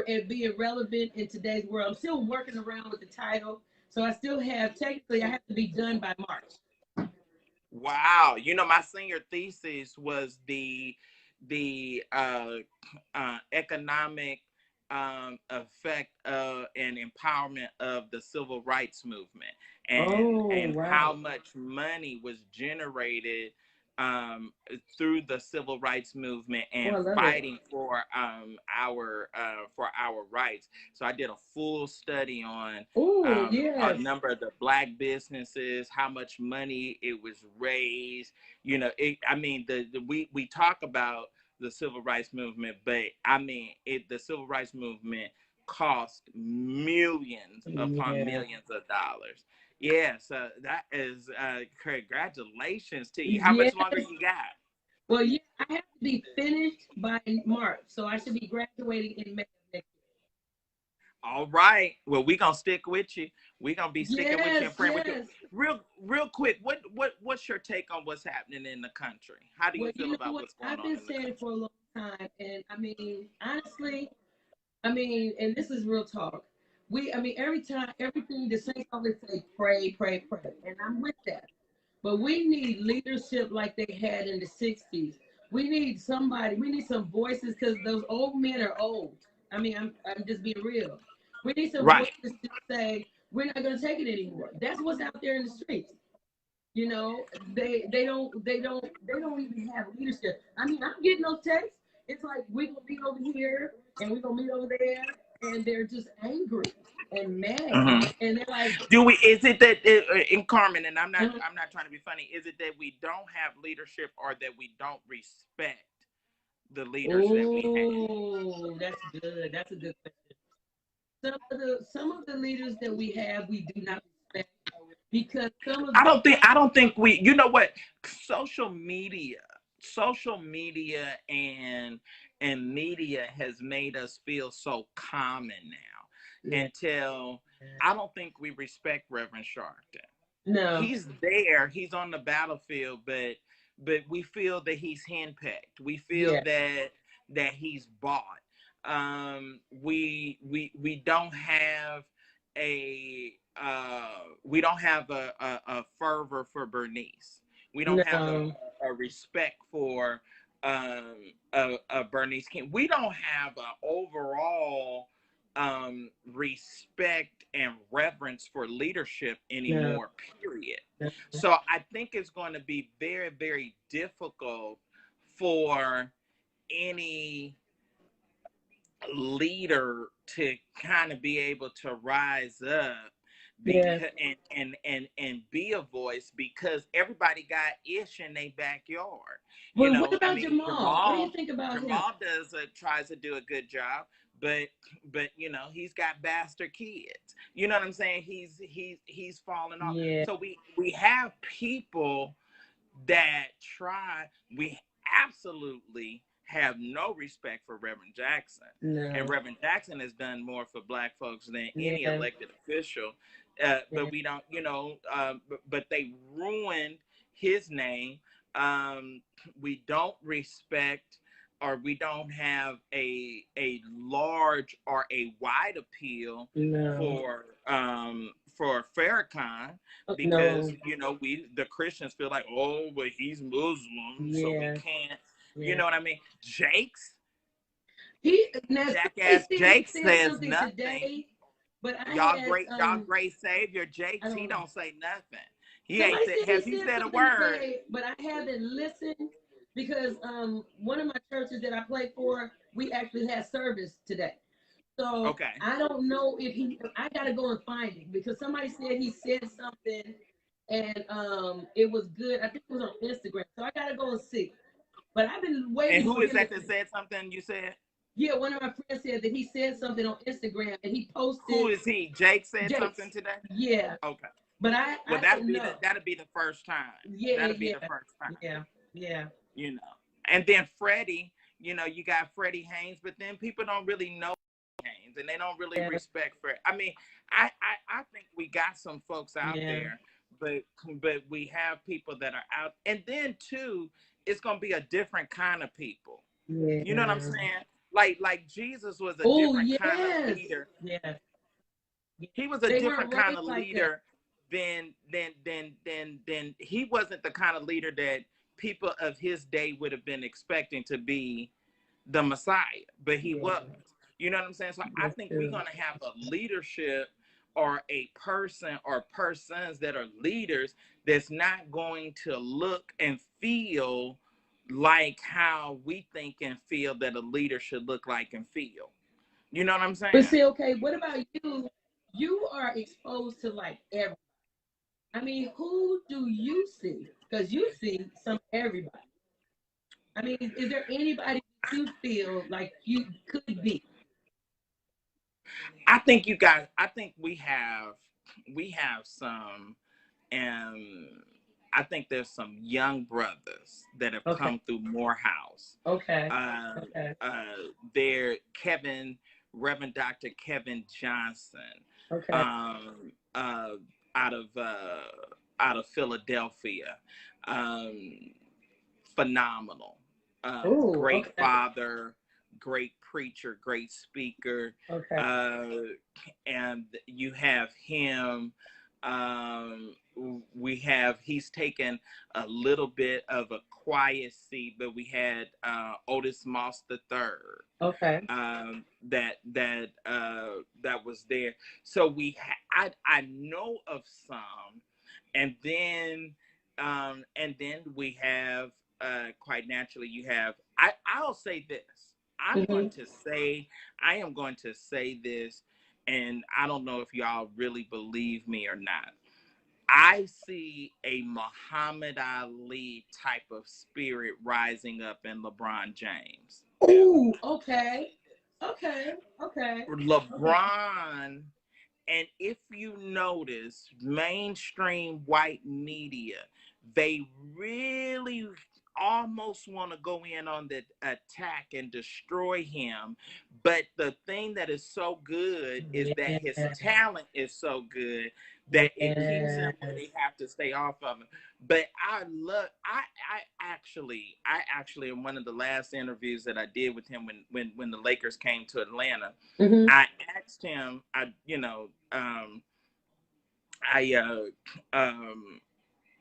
and being relevant in today's world. I'm still working around with the title, So I still have, technically, I have to be done by March. Wow. You know, my senior thesis was the economic effect and empowerment of the civil rights movement, Oh, and how wow. much money was generated um, through the civil rights movement Oh, and I love it. fighting for our rights. So I did a full study on Oh, a yes. number of the black businesses, how much money it was raised. You know, I mean, we talk about the civil rights movement, but I mean, the civil rights movement cost millions upon Yeah. millions of dollars. Yeah, so that is congratulations to you. How much Yes. longer you got? Well, yeah, I have to be finished by March, so I should be graduating in May next All right. Well, we gonna stick with you. We gonna be year. sticking with you Yes, and praying with you. yes. Real quick. What's your take on what's happening in the country? How do you Well, feel you know about what? what's going I've on been in the saying it country? for a long time, and I mean, honestly, I mean, and this is real talk. I mean, every time, everything the saints always say, pray, pray, pray, and I'm with that. But we need leadership like they had in the '60s. We need somebody. We need some voices because those old men are old. I mean, I'm just being real. We need some Right. voices to say we're not going to take it anymore. That's what's out there in the streets. You know, they don't even have leadership. I mean, I'm getting those texts. It's like we gonna meet over here and we gonna meet over there, and they're just angry and mad, Hmm. and they're like, Do we? Is it that in Carmen? And uh, I'm not trying to be funny. Is it that we don't have leadership, or that we don't respect the leaders that we have? "Oh, that's good. That's a good question." Some of the leaders that we have, we do not respect because some of I don't think we. You know what? Social media, social media, and media has made us feel so common now. yeah, Until I don't think we respect Reverend Sharpton. no, He's there, he's on the battlefield, but we feel that he's henpecked. We feel yeah, that he's bought. We don't have we don't have a fervor for Bernice. We don't have no, a respect for Bernice King. We don't have an overall respect and reverence for leadership no, anymore, period. no, So I think it's going to be very, very difficult for any leader to kind of be able to rise up yeah. because and be a voice, because everybody got ish in their backyard. You Well, what know, I about mean, Jamal? What do you think about him? Jamal does tries to do a good job, but you know, he's got bastard kids. You know what I'm saying? He's falling off. Yeah, So we have people that try. We absolutely have no respect for Reverend Jackson. And no, Reverend Jackson has done more for black folks than any yeah, elected official. yeah, But we don't, you know, but they ruined his name. We don't respect, or we don't have a large or a wide appeal no, for Farrakhan, because no, you know, we the Christians feel like, oh, but he's Muslim, so we yeah, can't. You yeah. know what I mean? Jakes, He now somebody jackass said he Jakes said says something nothing. today, but I had Y'all great savior I Jakes. He don't. don't say nothing. He ain't Somebody said. said he Has he said said a something word? today, but I haven't listened because one of my churches that I play for, we actually had service today. So Okay. I don't know if he. I gotta go and find it because somebody said he said something, and it was good. I think it was on Instagram. So I gotta go and see. But I've been And waiting who for is him to. that said something? You said, Yeah, one of my friends said that he said something on Instagram and he who posted is he? Jake said something Jakes. today. Yeah, Okay. but I Well, I don't know. that'll be the first time. Yeah, That'll be the yeah, first time. yeah, yeah, You know. And then Freddie, you know, you got Freddie Haynes, but then people don't really know Haynes, and they don't really yeah, respect Fred. I mean, I think we got some folks out yeah, there, but we have people that are out, and then too, it's gonna be a different kind of people. You know what I'm yeah. saying? Like Jesus was a Oh different kind of yes, leader. yes, He was a They different weren't kind raised of like that. leader than he wasn't the kind of leader that people of his day would have been expecting to be the Messiah, but he Yeah, was. You know what I'm saying? So I that's think we're true. gonna have a leadership or a person or persons that are leaders that's not going to look and feel like how we think and feel that a leader should look like and feel. You know what I'm But saying? see, okay, what about you? You are exposed to like every. I mean, who do you see? Because you see some everybody. I mean, is there anybody that you feel like you could be? I think you guys. I think we have some, and I think there's some young brothers that have Okay, come through Morehouse. okay, Uh, okay, uh, there, Reverend Dr. Kevin Johnson, okay. um, uh, out of Philadelphia, um, phenomenal, Oh, great okay, father, great preacher, great speaker, okay. uh, and you have him. Um, he's taken a little bit of a quiet seat, but we had Otis Moss the third, Okay. that was there. So I know of some, and then we have quite naturally you have I'll say this. I'm Hmm. going to say I am going to say this, and I don't know if y'all really believe me or not. I see a Muhammad Ali type of spirit rising up in LeBron James. Oh, okay, okay, okay, okay. LeBron, and if you notice, mainstream white media, they really almost want to go in on the attack and destroy him. But the thing that is so good is that his Yeah, talent is so good that it keeps him where yes. they have to stay off of him. But I actually in one of the last interviews that I did with him when the Lakers came to Atlanta, Hmm. I asked him, I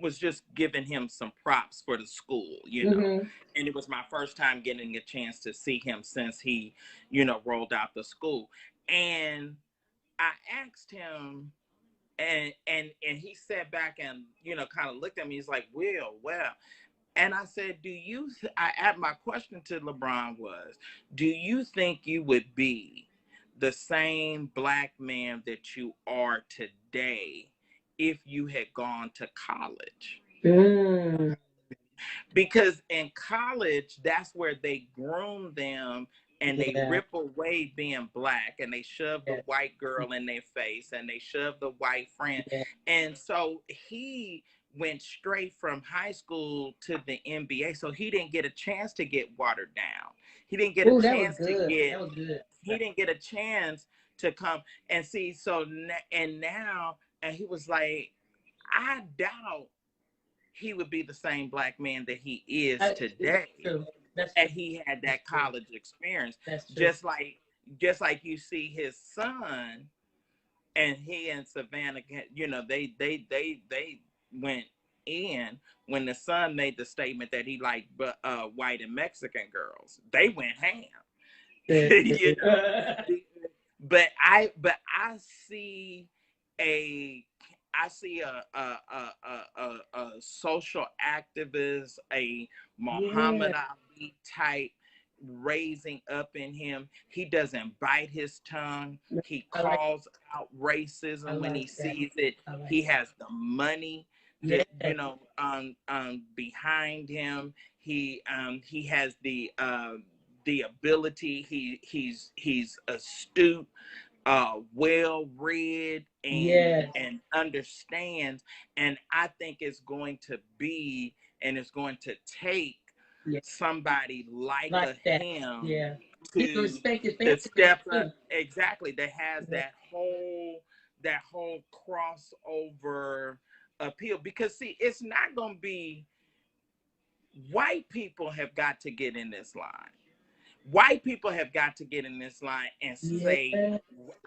was just giving him some props for the school. Hmm. And it was my first time getting a chance to see him since he, rolled out the school. And I asked him, and he sat back and, kind of looked at me. He's like, well. And I said, my question to LeBron was, do you think you would be the same black man that you are today if you had gone to college? Mm. Because in college, that's where they groom them and they Yeah, rip away being black and they shove the yeah, white girl in their face and they shove the white friend. yeah. And so he went straight from high school to the NBA. So he didn't get a chance to get watered down. He didn't get a Oh, that was chance to good. get, That was good. he didn't get a chance to come and see. So, and now, and he was like, I doubt he would be the same black man that he is That's today true. That's and true. he had That's that true. college experience. That's true. Just like you see his son and he and Savannah, they went in when the son made the statement that he liked white and Mexican girls. They went ham. Good. you know but I see a a social activist, a Yeah, Muhammad Ali type raising up in him. He doesn't bite his tongue. He I like. calls out I racism when he like that. sees it. I like He that. has the money Yes. behind him. He has the ability. He's astute, well read, and Yes. understands. And I think it's going to be, and it's going to take Yeah. somebody like Like a that. him Yeah. He's a to respected to family man step up, too. exactly, that has Yeah. that whole crossover appeal. Because see, it's not going to be white people have got to get in this line. White people have got to get in this line and say Yeah.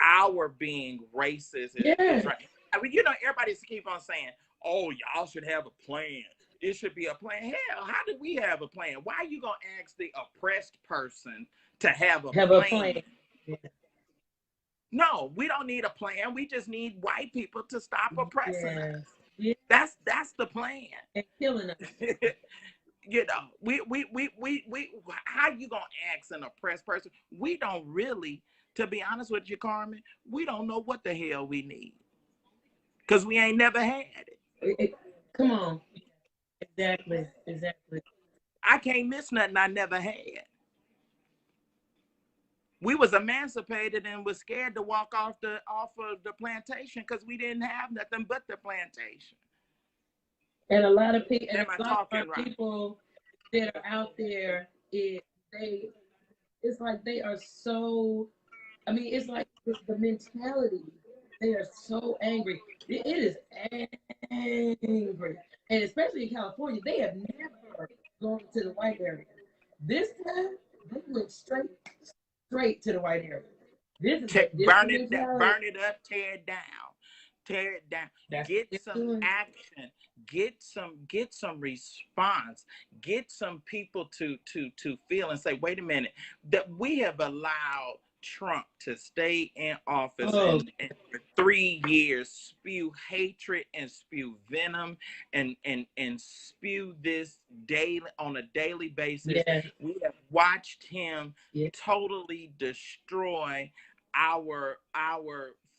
our being racist is Yes. right. I mean, you know, everybody keep on saying, "Oh, y'all should have a plan. It should be a plan." Hell, how do we have a plan? Why are you gonna ask the oppressed person to have a Have a plan. plan? Yeah. No, we don't need a plan. We just need white people to stop oppressing Yes. us. Yeah. That's the plan. And killing us. You know, we how you gonna ask an oppressed person? We don't really, to be honest with you, Carmen, we don't know what the hell we need. Because we ain't never had it. Come on. Exactly. Exactly. I can't miss nothing I never had. We was emancipated and was scared to walk off of the plantation because we didn't have nothing but the plantation. And a lot of people, and Am I a lot of our talking right? people that are out there, it's like they are so. I mean, it's like the mentality. They are so angry. It is angry, and especially in California, they have never gone to the white area. This time, they went straight to the white area. This is a Burn different it, mentality. burn it up, tear it down, tear it down. That's what Get they're some doing. action. Get some response. Get some people to feel and say, wait a minute, that we have allowed Trump to stay in office Oh, and for 3 years spew hatred and spew venom and spew this daily on a daily basis. yeah, We have watched him yeah, totally destroy our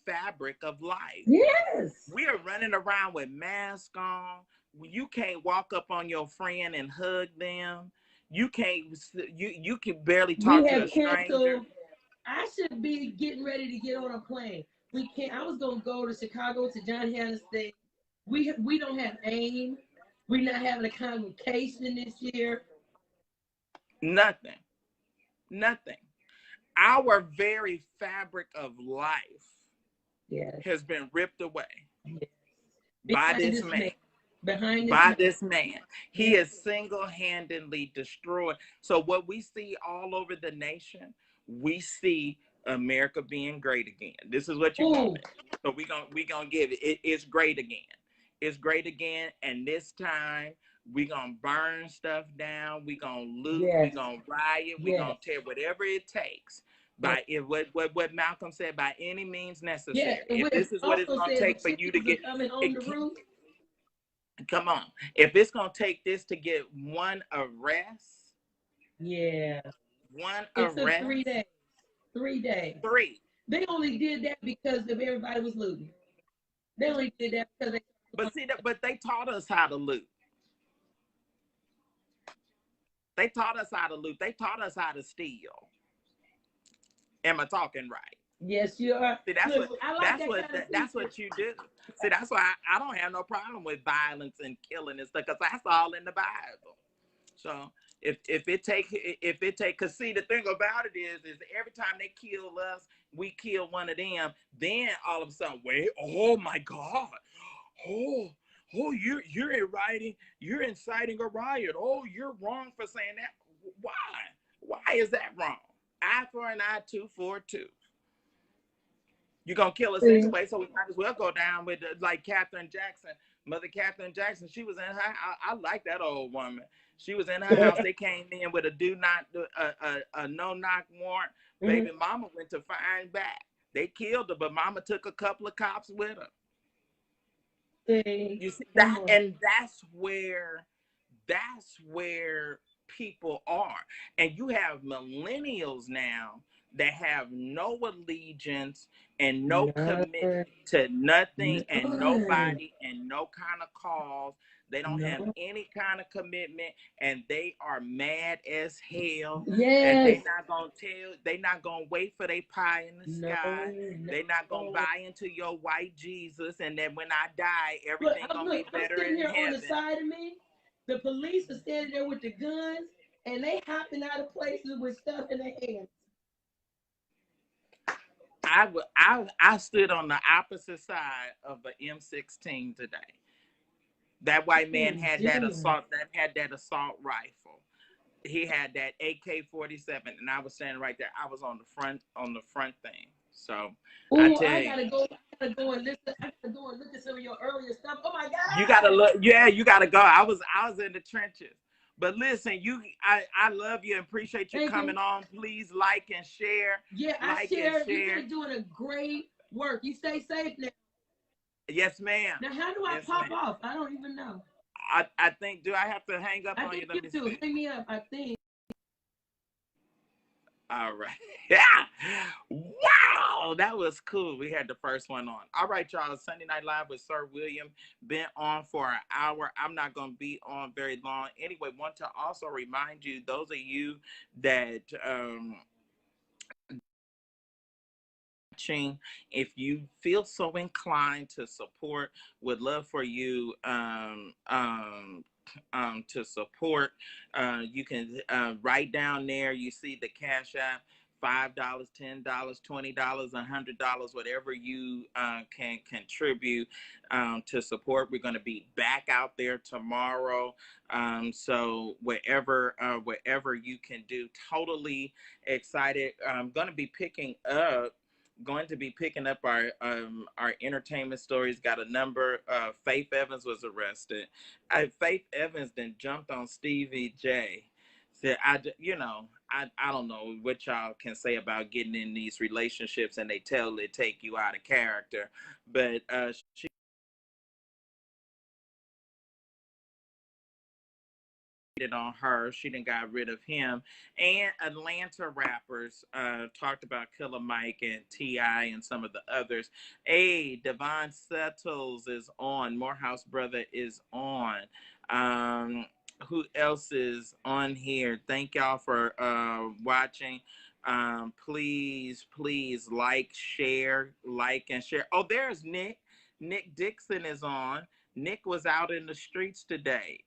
fabric of life. yes. We are running around with masks on. You can't walk up on your friend and hug them. You can't. You can barely We talk to a have stranger. canceled. I should be getting ready to get on a plane. We can't. I was gonna go to Chicago to John Hannah State. We don't have AIM. We're not having a convocation this year. Nothing. Nothing. Our very fabric of life Yes. has been ripped away Yes. by Behind this this man. man. Behind this By man. this man. He Yes. is single-handedly destroyed. So what we see all over the nation, we see America being great again. This is what you Ooh. wanted. So we gonna give it. It's great again. It's great again. And this time we gonna burn stuff down. We gonna loot. We Yes. gonna riot. We Yes. gonna tear whatever it takes. Yes. By if what Malcolm said, by any means Yeah. necessary. And If it this is what it's also gonna said the take for you to chickens are get coming on it, the roof. come on. If it's going to take this to get one arrest, Yeah. one It took 3 arrest, days. 3 days. three. They only did that because of everybody was looting. They only did that because they. But they taught us how to loot. They taught us how to loot. They taught us how to steal. Am I talking right? Yes, you are. See, that's Look, what I like that's that what kind of that's people. what you do. See, that's why I don't have no problem with violence and killing and stuff, because that's all in the Bible. So if it take, cause see, the thing about it is every time they kill us, we kill one of them. Then all of a sudden, wait, oh my God, oh you're inciting a riot. Oh, you're wrong for saying that. Why is that wrong? Eye for an eye, tooth for a tooth. You're gonna kill us anyway, so we might as well go down with like Katherine Jackson, Mother Katherine Jackson. She was in her. I like that old woman. She was in her house. They came in with a no knock warrant. Baby mama went to find back. They killed her, but mama took a couple of cops with her. You see that, and that's where people are. And you have millennials now that have no allegiance and no commitment to nothing and nobody and no kind of cause. They don't have any kind of commitment, and they are mad as hell. And Yes. they not gonna wait for their pie in the sky. They not gonna buy into your white Jesus, and then when I die, everything gonna be better in here heaven. on the side of me. The police are standing there with the guns, and they hopping out of places with stuff in their hands. I stood on the opposite side of the M16 today. That white man had that assault rifle. he had that AK-47, and I was standing right there. I was on the front thing. So I Oh, tell I you, gotta go. I gotta go and listen. I gotta go and look at some of your earlier stuff. Oh my you gotta God. look. Yeah, you gotta go. I was in the trenches. But listen, I love you and appreciate you Thank coming you. on. Please like and share, Yeah, I like and share. You share. guys doing a great work. You stay safe now. Yes, ma'am. Now, how do I Yes, pop ma'am. off? I don't even know. I think. Do I have to hang up I on you? think Let you me do. see. Hang me up. I think. All right. Yeah. Wow. That was cool. We had the first one on. All right, y'all. Sunday Night Live with Sir William. Been on for an hour. I'm not going to be on very long. Anyway, want to also remind you, those of you that watching, if you feel so inclined to support, would love for you to support. You can write down there. You see the Cash App. $5, $10, $20, $100, whatever you can contribute to support. We're going to be back out there tomorrow. So wherever you can do, totally excited. I'm going to be picking up our entertainment stories. Got a number. Faith Evans was arrested. Faith Evans then jumped on Stevie J. Said I don't know what y'all can say about getting in these relationships and they totally take you out of character, but she on her. She didn't got rid of him. And Atlanta rappers talked about Killer Mike and T.I. and some of the others. Hey, Devon Settles is on. Morehouse Brother is on. Um, who else is on here? Thank y'all for watching. Please like and share. Oh, there's Nick. Nick Dixon is on. Nick was out in the streets today.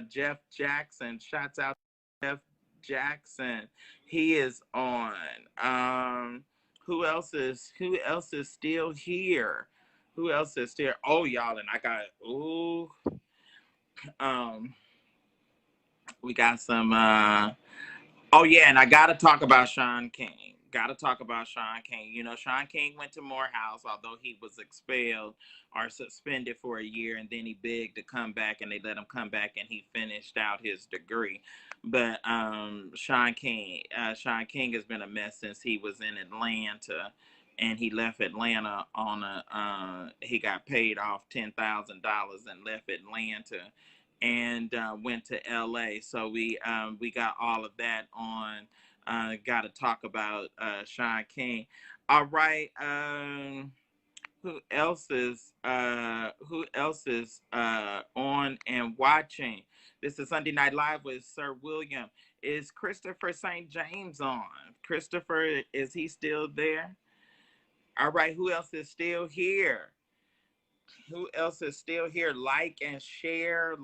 Jeff Jackson, shouts out to Jeff Jackson. He is on. Who else is still here? Who else is here? Oh, y'all, and I got um we got some oh yeah, and I gotta talk about Sean King. Gotta talk about Sean King. You know, Sean King went to Morehouse, although he was expelled or suspended for a year, and then he begged to come back, and they let him come back, and he finished out his degree. But Sean King has been a mess since he was in Atlanta, and he left Atlanta on a. He got paid off $10,000 and left Atlanta and went to LA. So we got all of that on. Got to talk about Sean King. All right. Who else is on and watching? This is Sunday Night Live with Sir William. Is Christopher St. James on? Christopher, is he still there? All right. Who else is still here? Who else is still here? Like and share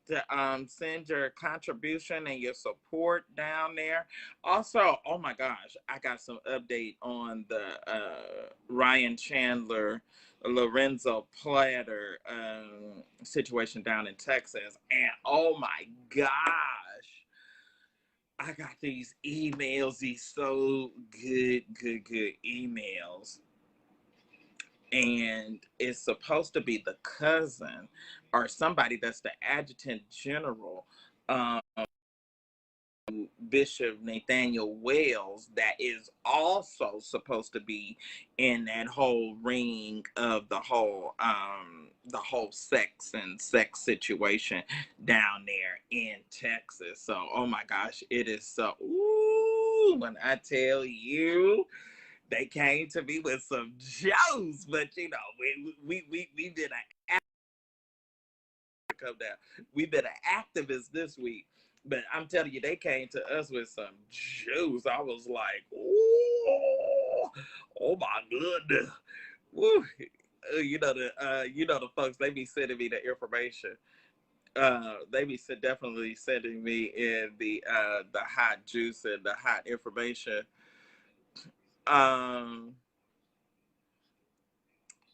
to send your contribution and your support down there. Also, oh my gosh, I got some update on the Ryan Chandler Lorenzo Platter situation down in Texas. And oh my gosh, I got these emails, these so good emails, and it's supposed to be the cousin or somebody that's the adjutant general, um, Bishop Nathaniel Wells, that is also supposed to be in that whole ring of the whole sex situation down there in Texas. So oh my gosh, it is so ooh, when I tell you they came to me with some jokes, but you know, we did an come down. We've been an activist this week, but I'm telling you, they came to us with some juice. I was like, oh my goodness, woo. You know the folks, they be sending me the information. They be definitely sending me in the hot juice and the hot information. Um,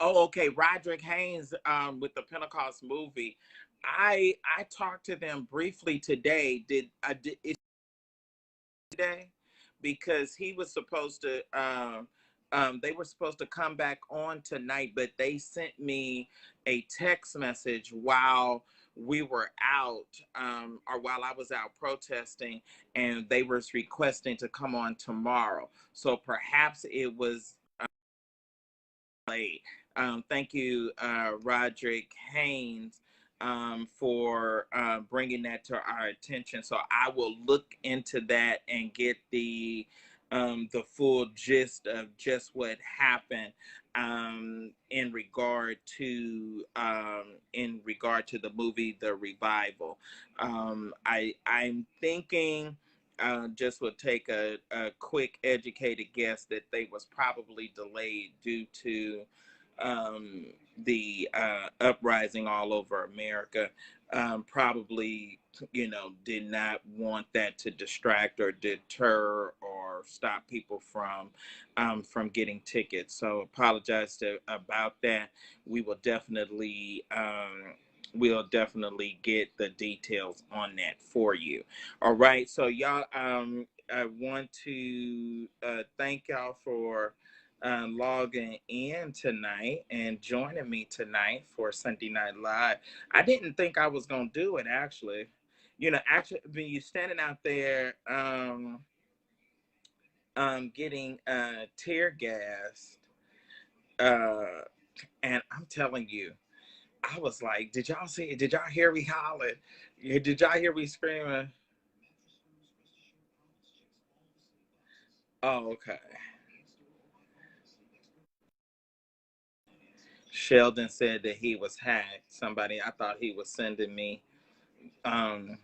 Oh, okay. Roderick Haynes with the Pentecost movie. I talked to them briefly today. Did I did it today because he was supposed to they were supposed to come back on tonight, but they sent me a text message while we were out, or while I was out protesting, and they was requesting to come on tomorrow. So perhaps it was late. Thank you, Roderick Haynes, for bringing that to our attention. So I will look into that and get the full gist of just what happened, in regard to the movie The Revival. I'm thinking. Just would take a quick educated guess that they was probably delayed due to um, the uprising all over America. Probably, did not want that to distract or deter or stop people from getting tickets. So apologize about that. We will definitely. We'll definitely get the details on that for you. All right, so y'all, I want to thank y'all for logging in tonight and joining me tonight for Sunday Night Live. I didn't think I was gonna do it actually. Actually, when you standing out there, getting tear gassed, uh, and I'm telling you, I was like, did y'all see it? Did y'all hear me hollering? Did y'all hear me screaming? Oh, okay. Sheldon said that he was hacked. Somebody, I thought he was um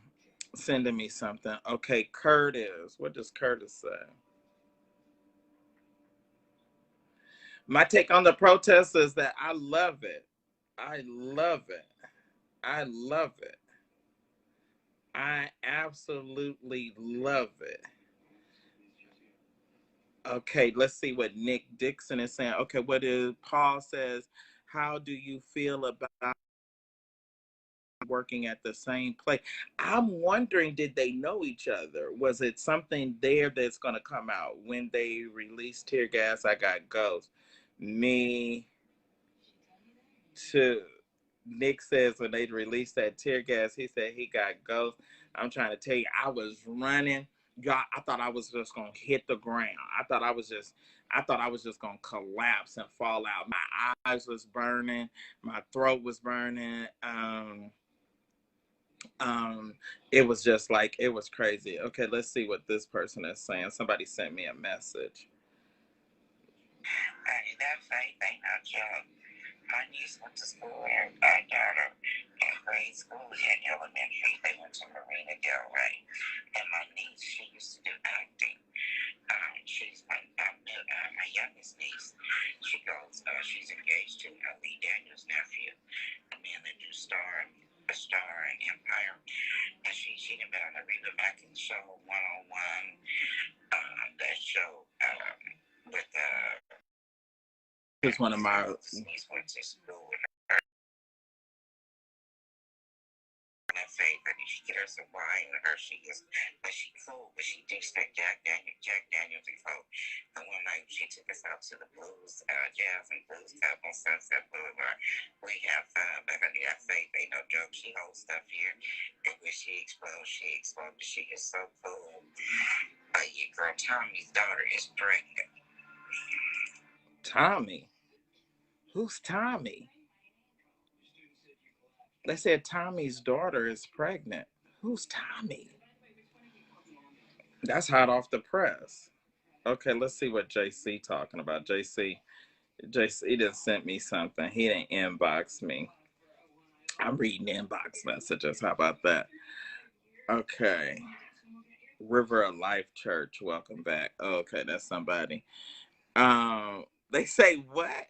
sending me something. Okay, Curtis. What does Curtis say? My take on the protest is that I love it. I love it. I love it. I absolutely love it. Okay, let's see what Nick Dixon is saying. Okay, what is Paul says? How do you feel about working at the same place? I'm wondering, did they know each other? Was it something there that's going to come out when they release Tear Gas? I Got Ghost. Me too. Nick says when they released that Tear Gas, he said he got Ghost. I'm trying to tell you, I was running. God, I thought I was just gonna hit the ground. I thought I was just gonna collapse and fall out. My eyes was burning, my throat was burning. Um, it was just like it was crazy. Okay, let's see what this person is saying. Somebody sent me a message. Hey, that faith ain't no joke. My niece went to school and I daughter in grade school and elementary. They went to Marina Del Rey. And my niece, she used to do acting. She's my youngest niece. She's engaged to Lee Daniels' nephew, the man that do Star and Empire. And she had been on the Reba Mackey show, 101, that show with it's one of my niece went to school with her favorite. And she get her some wine and Hershey's, but she cool, but she drinks that Jack Daniels before. And one night she took us out to the blues, jazz and blues club on Sunset Boulevard. We have fun, but honey, that faith ain't no joke. She holds stuff here, and when she explodes, she explodes. She is so cool. Your girl Tommy's daughter is pregnant. Tommy? Who's Tommy? They said Tommy's daughter is pregnant. Who's Tommy? That's hot off the press. Okay, let's see what JC talking about. JC just sent me something. He didn't inbox me. I'm reading inbox messages. How about that? Okay. River of Life Church, welcome back. Okay, that's somebody. They say what?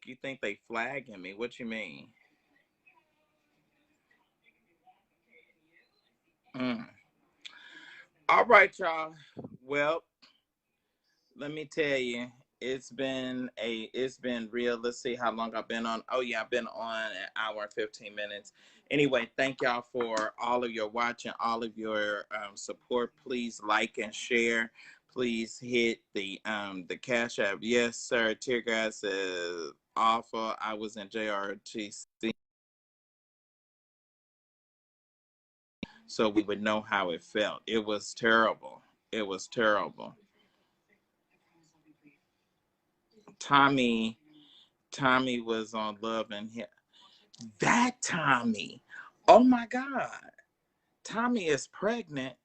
You think they flagging me? What you mean? Mm. All right, y'all. Well, let me tell you. it's been real. Let's see how long I've been on. Oh yeah, I've been on an hour and 15 minutes. Anyway, thank y'all for all of your watching, all of your support. Please like and share. Please hit the Cash App. Yes, sir. Tear gas is awful. I was in JRTC, so we would know how it felt. It was terrible. It was terrible. Tommy, Tommy was on Love and Hip. That Tommy. Oh my God. Tommy is pregnant.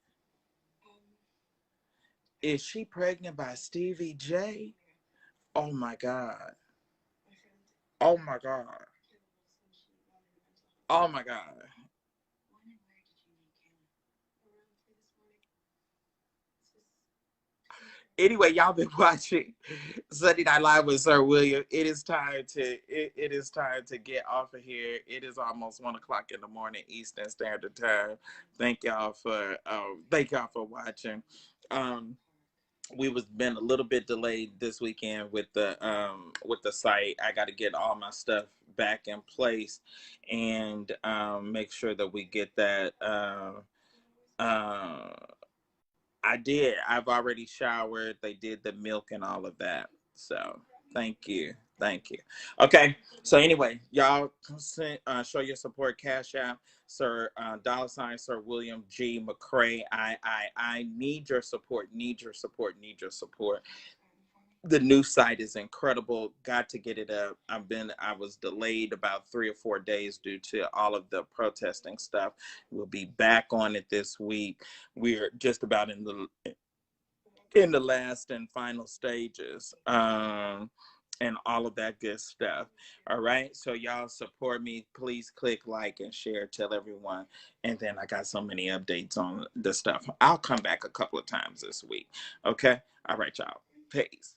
Is she pregnant by Stevie J? Oh my God. Oh my God. Oh my God. Anyway, y'all been watching Sunday Night Live with Sir William. It is time to get off of here. It is almost 1 o'clock in the morning Eastern Standard Time. Thank y'all for watching. Um, we was been a little bit delayed this weekend with the site. I got to get all my stuff back in place and make sure that we get that. Uh, I did. I've already showered. They did the milk and all of that. So thank you. Thank you. Okay. So anyway, y'all show your support. Cash App, Sir $ Sir William G. McCray. I need your support. Need your support. Need your support. The new site is incredible. Got to get it up. I was delayed about 3 or 4 days due to all of the protesting stuff. We'll be back on it this week. We're just about in the last and final stages. And all of that good stuff. All right. So y'all support me. Please click like and share. Tell everyone. And then I got so many updates on the stuff. I'll come back a couple of times this week. Okay. All right, y'all. Peace.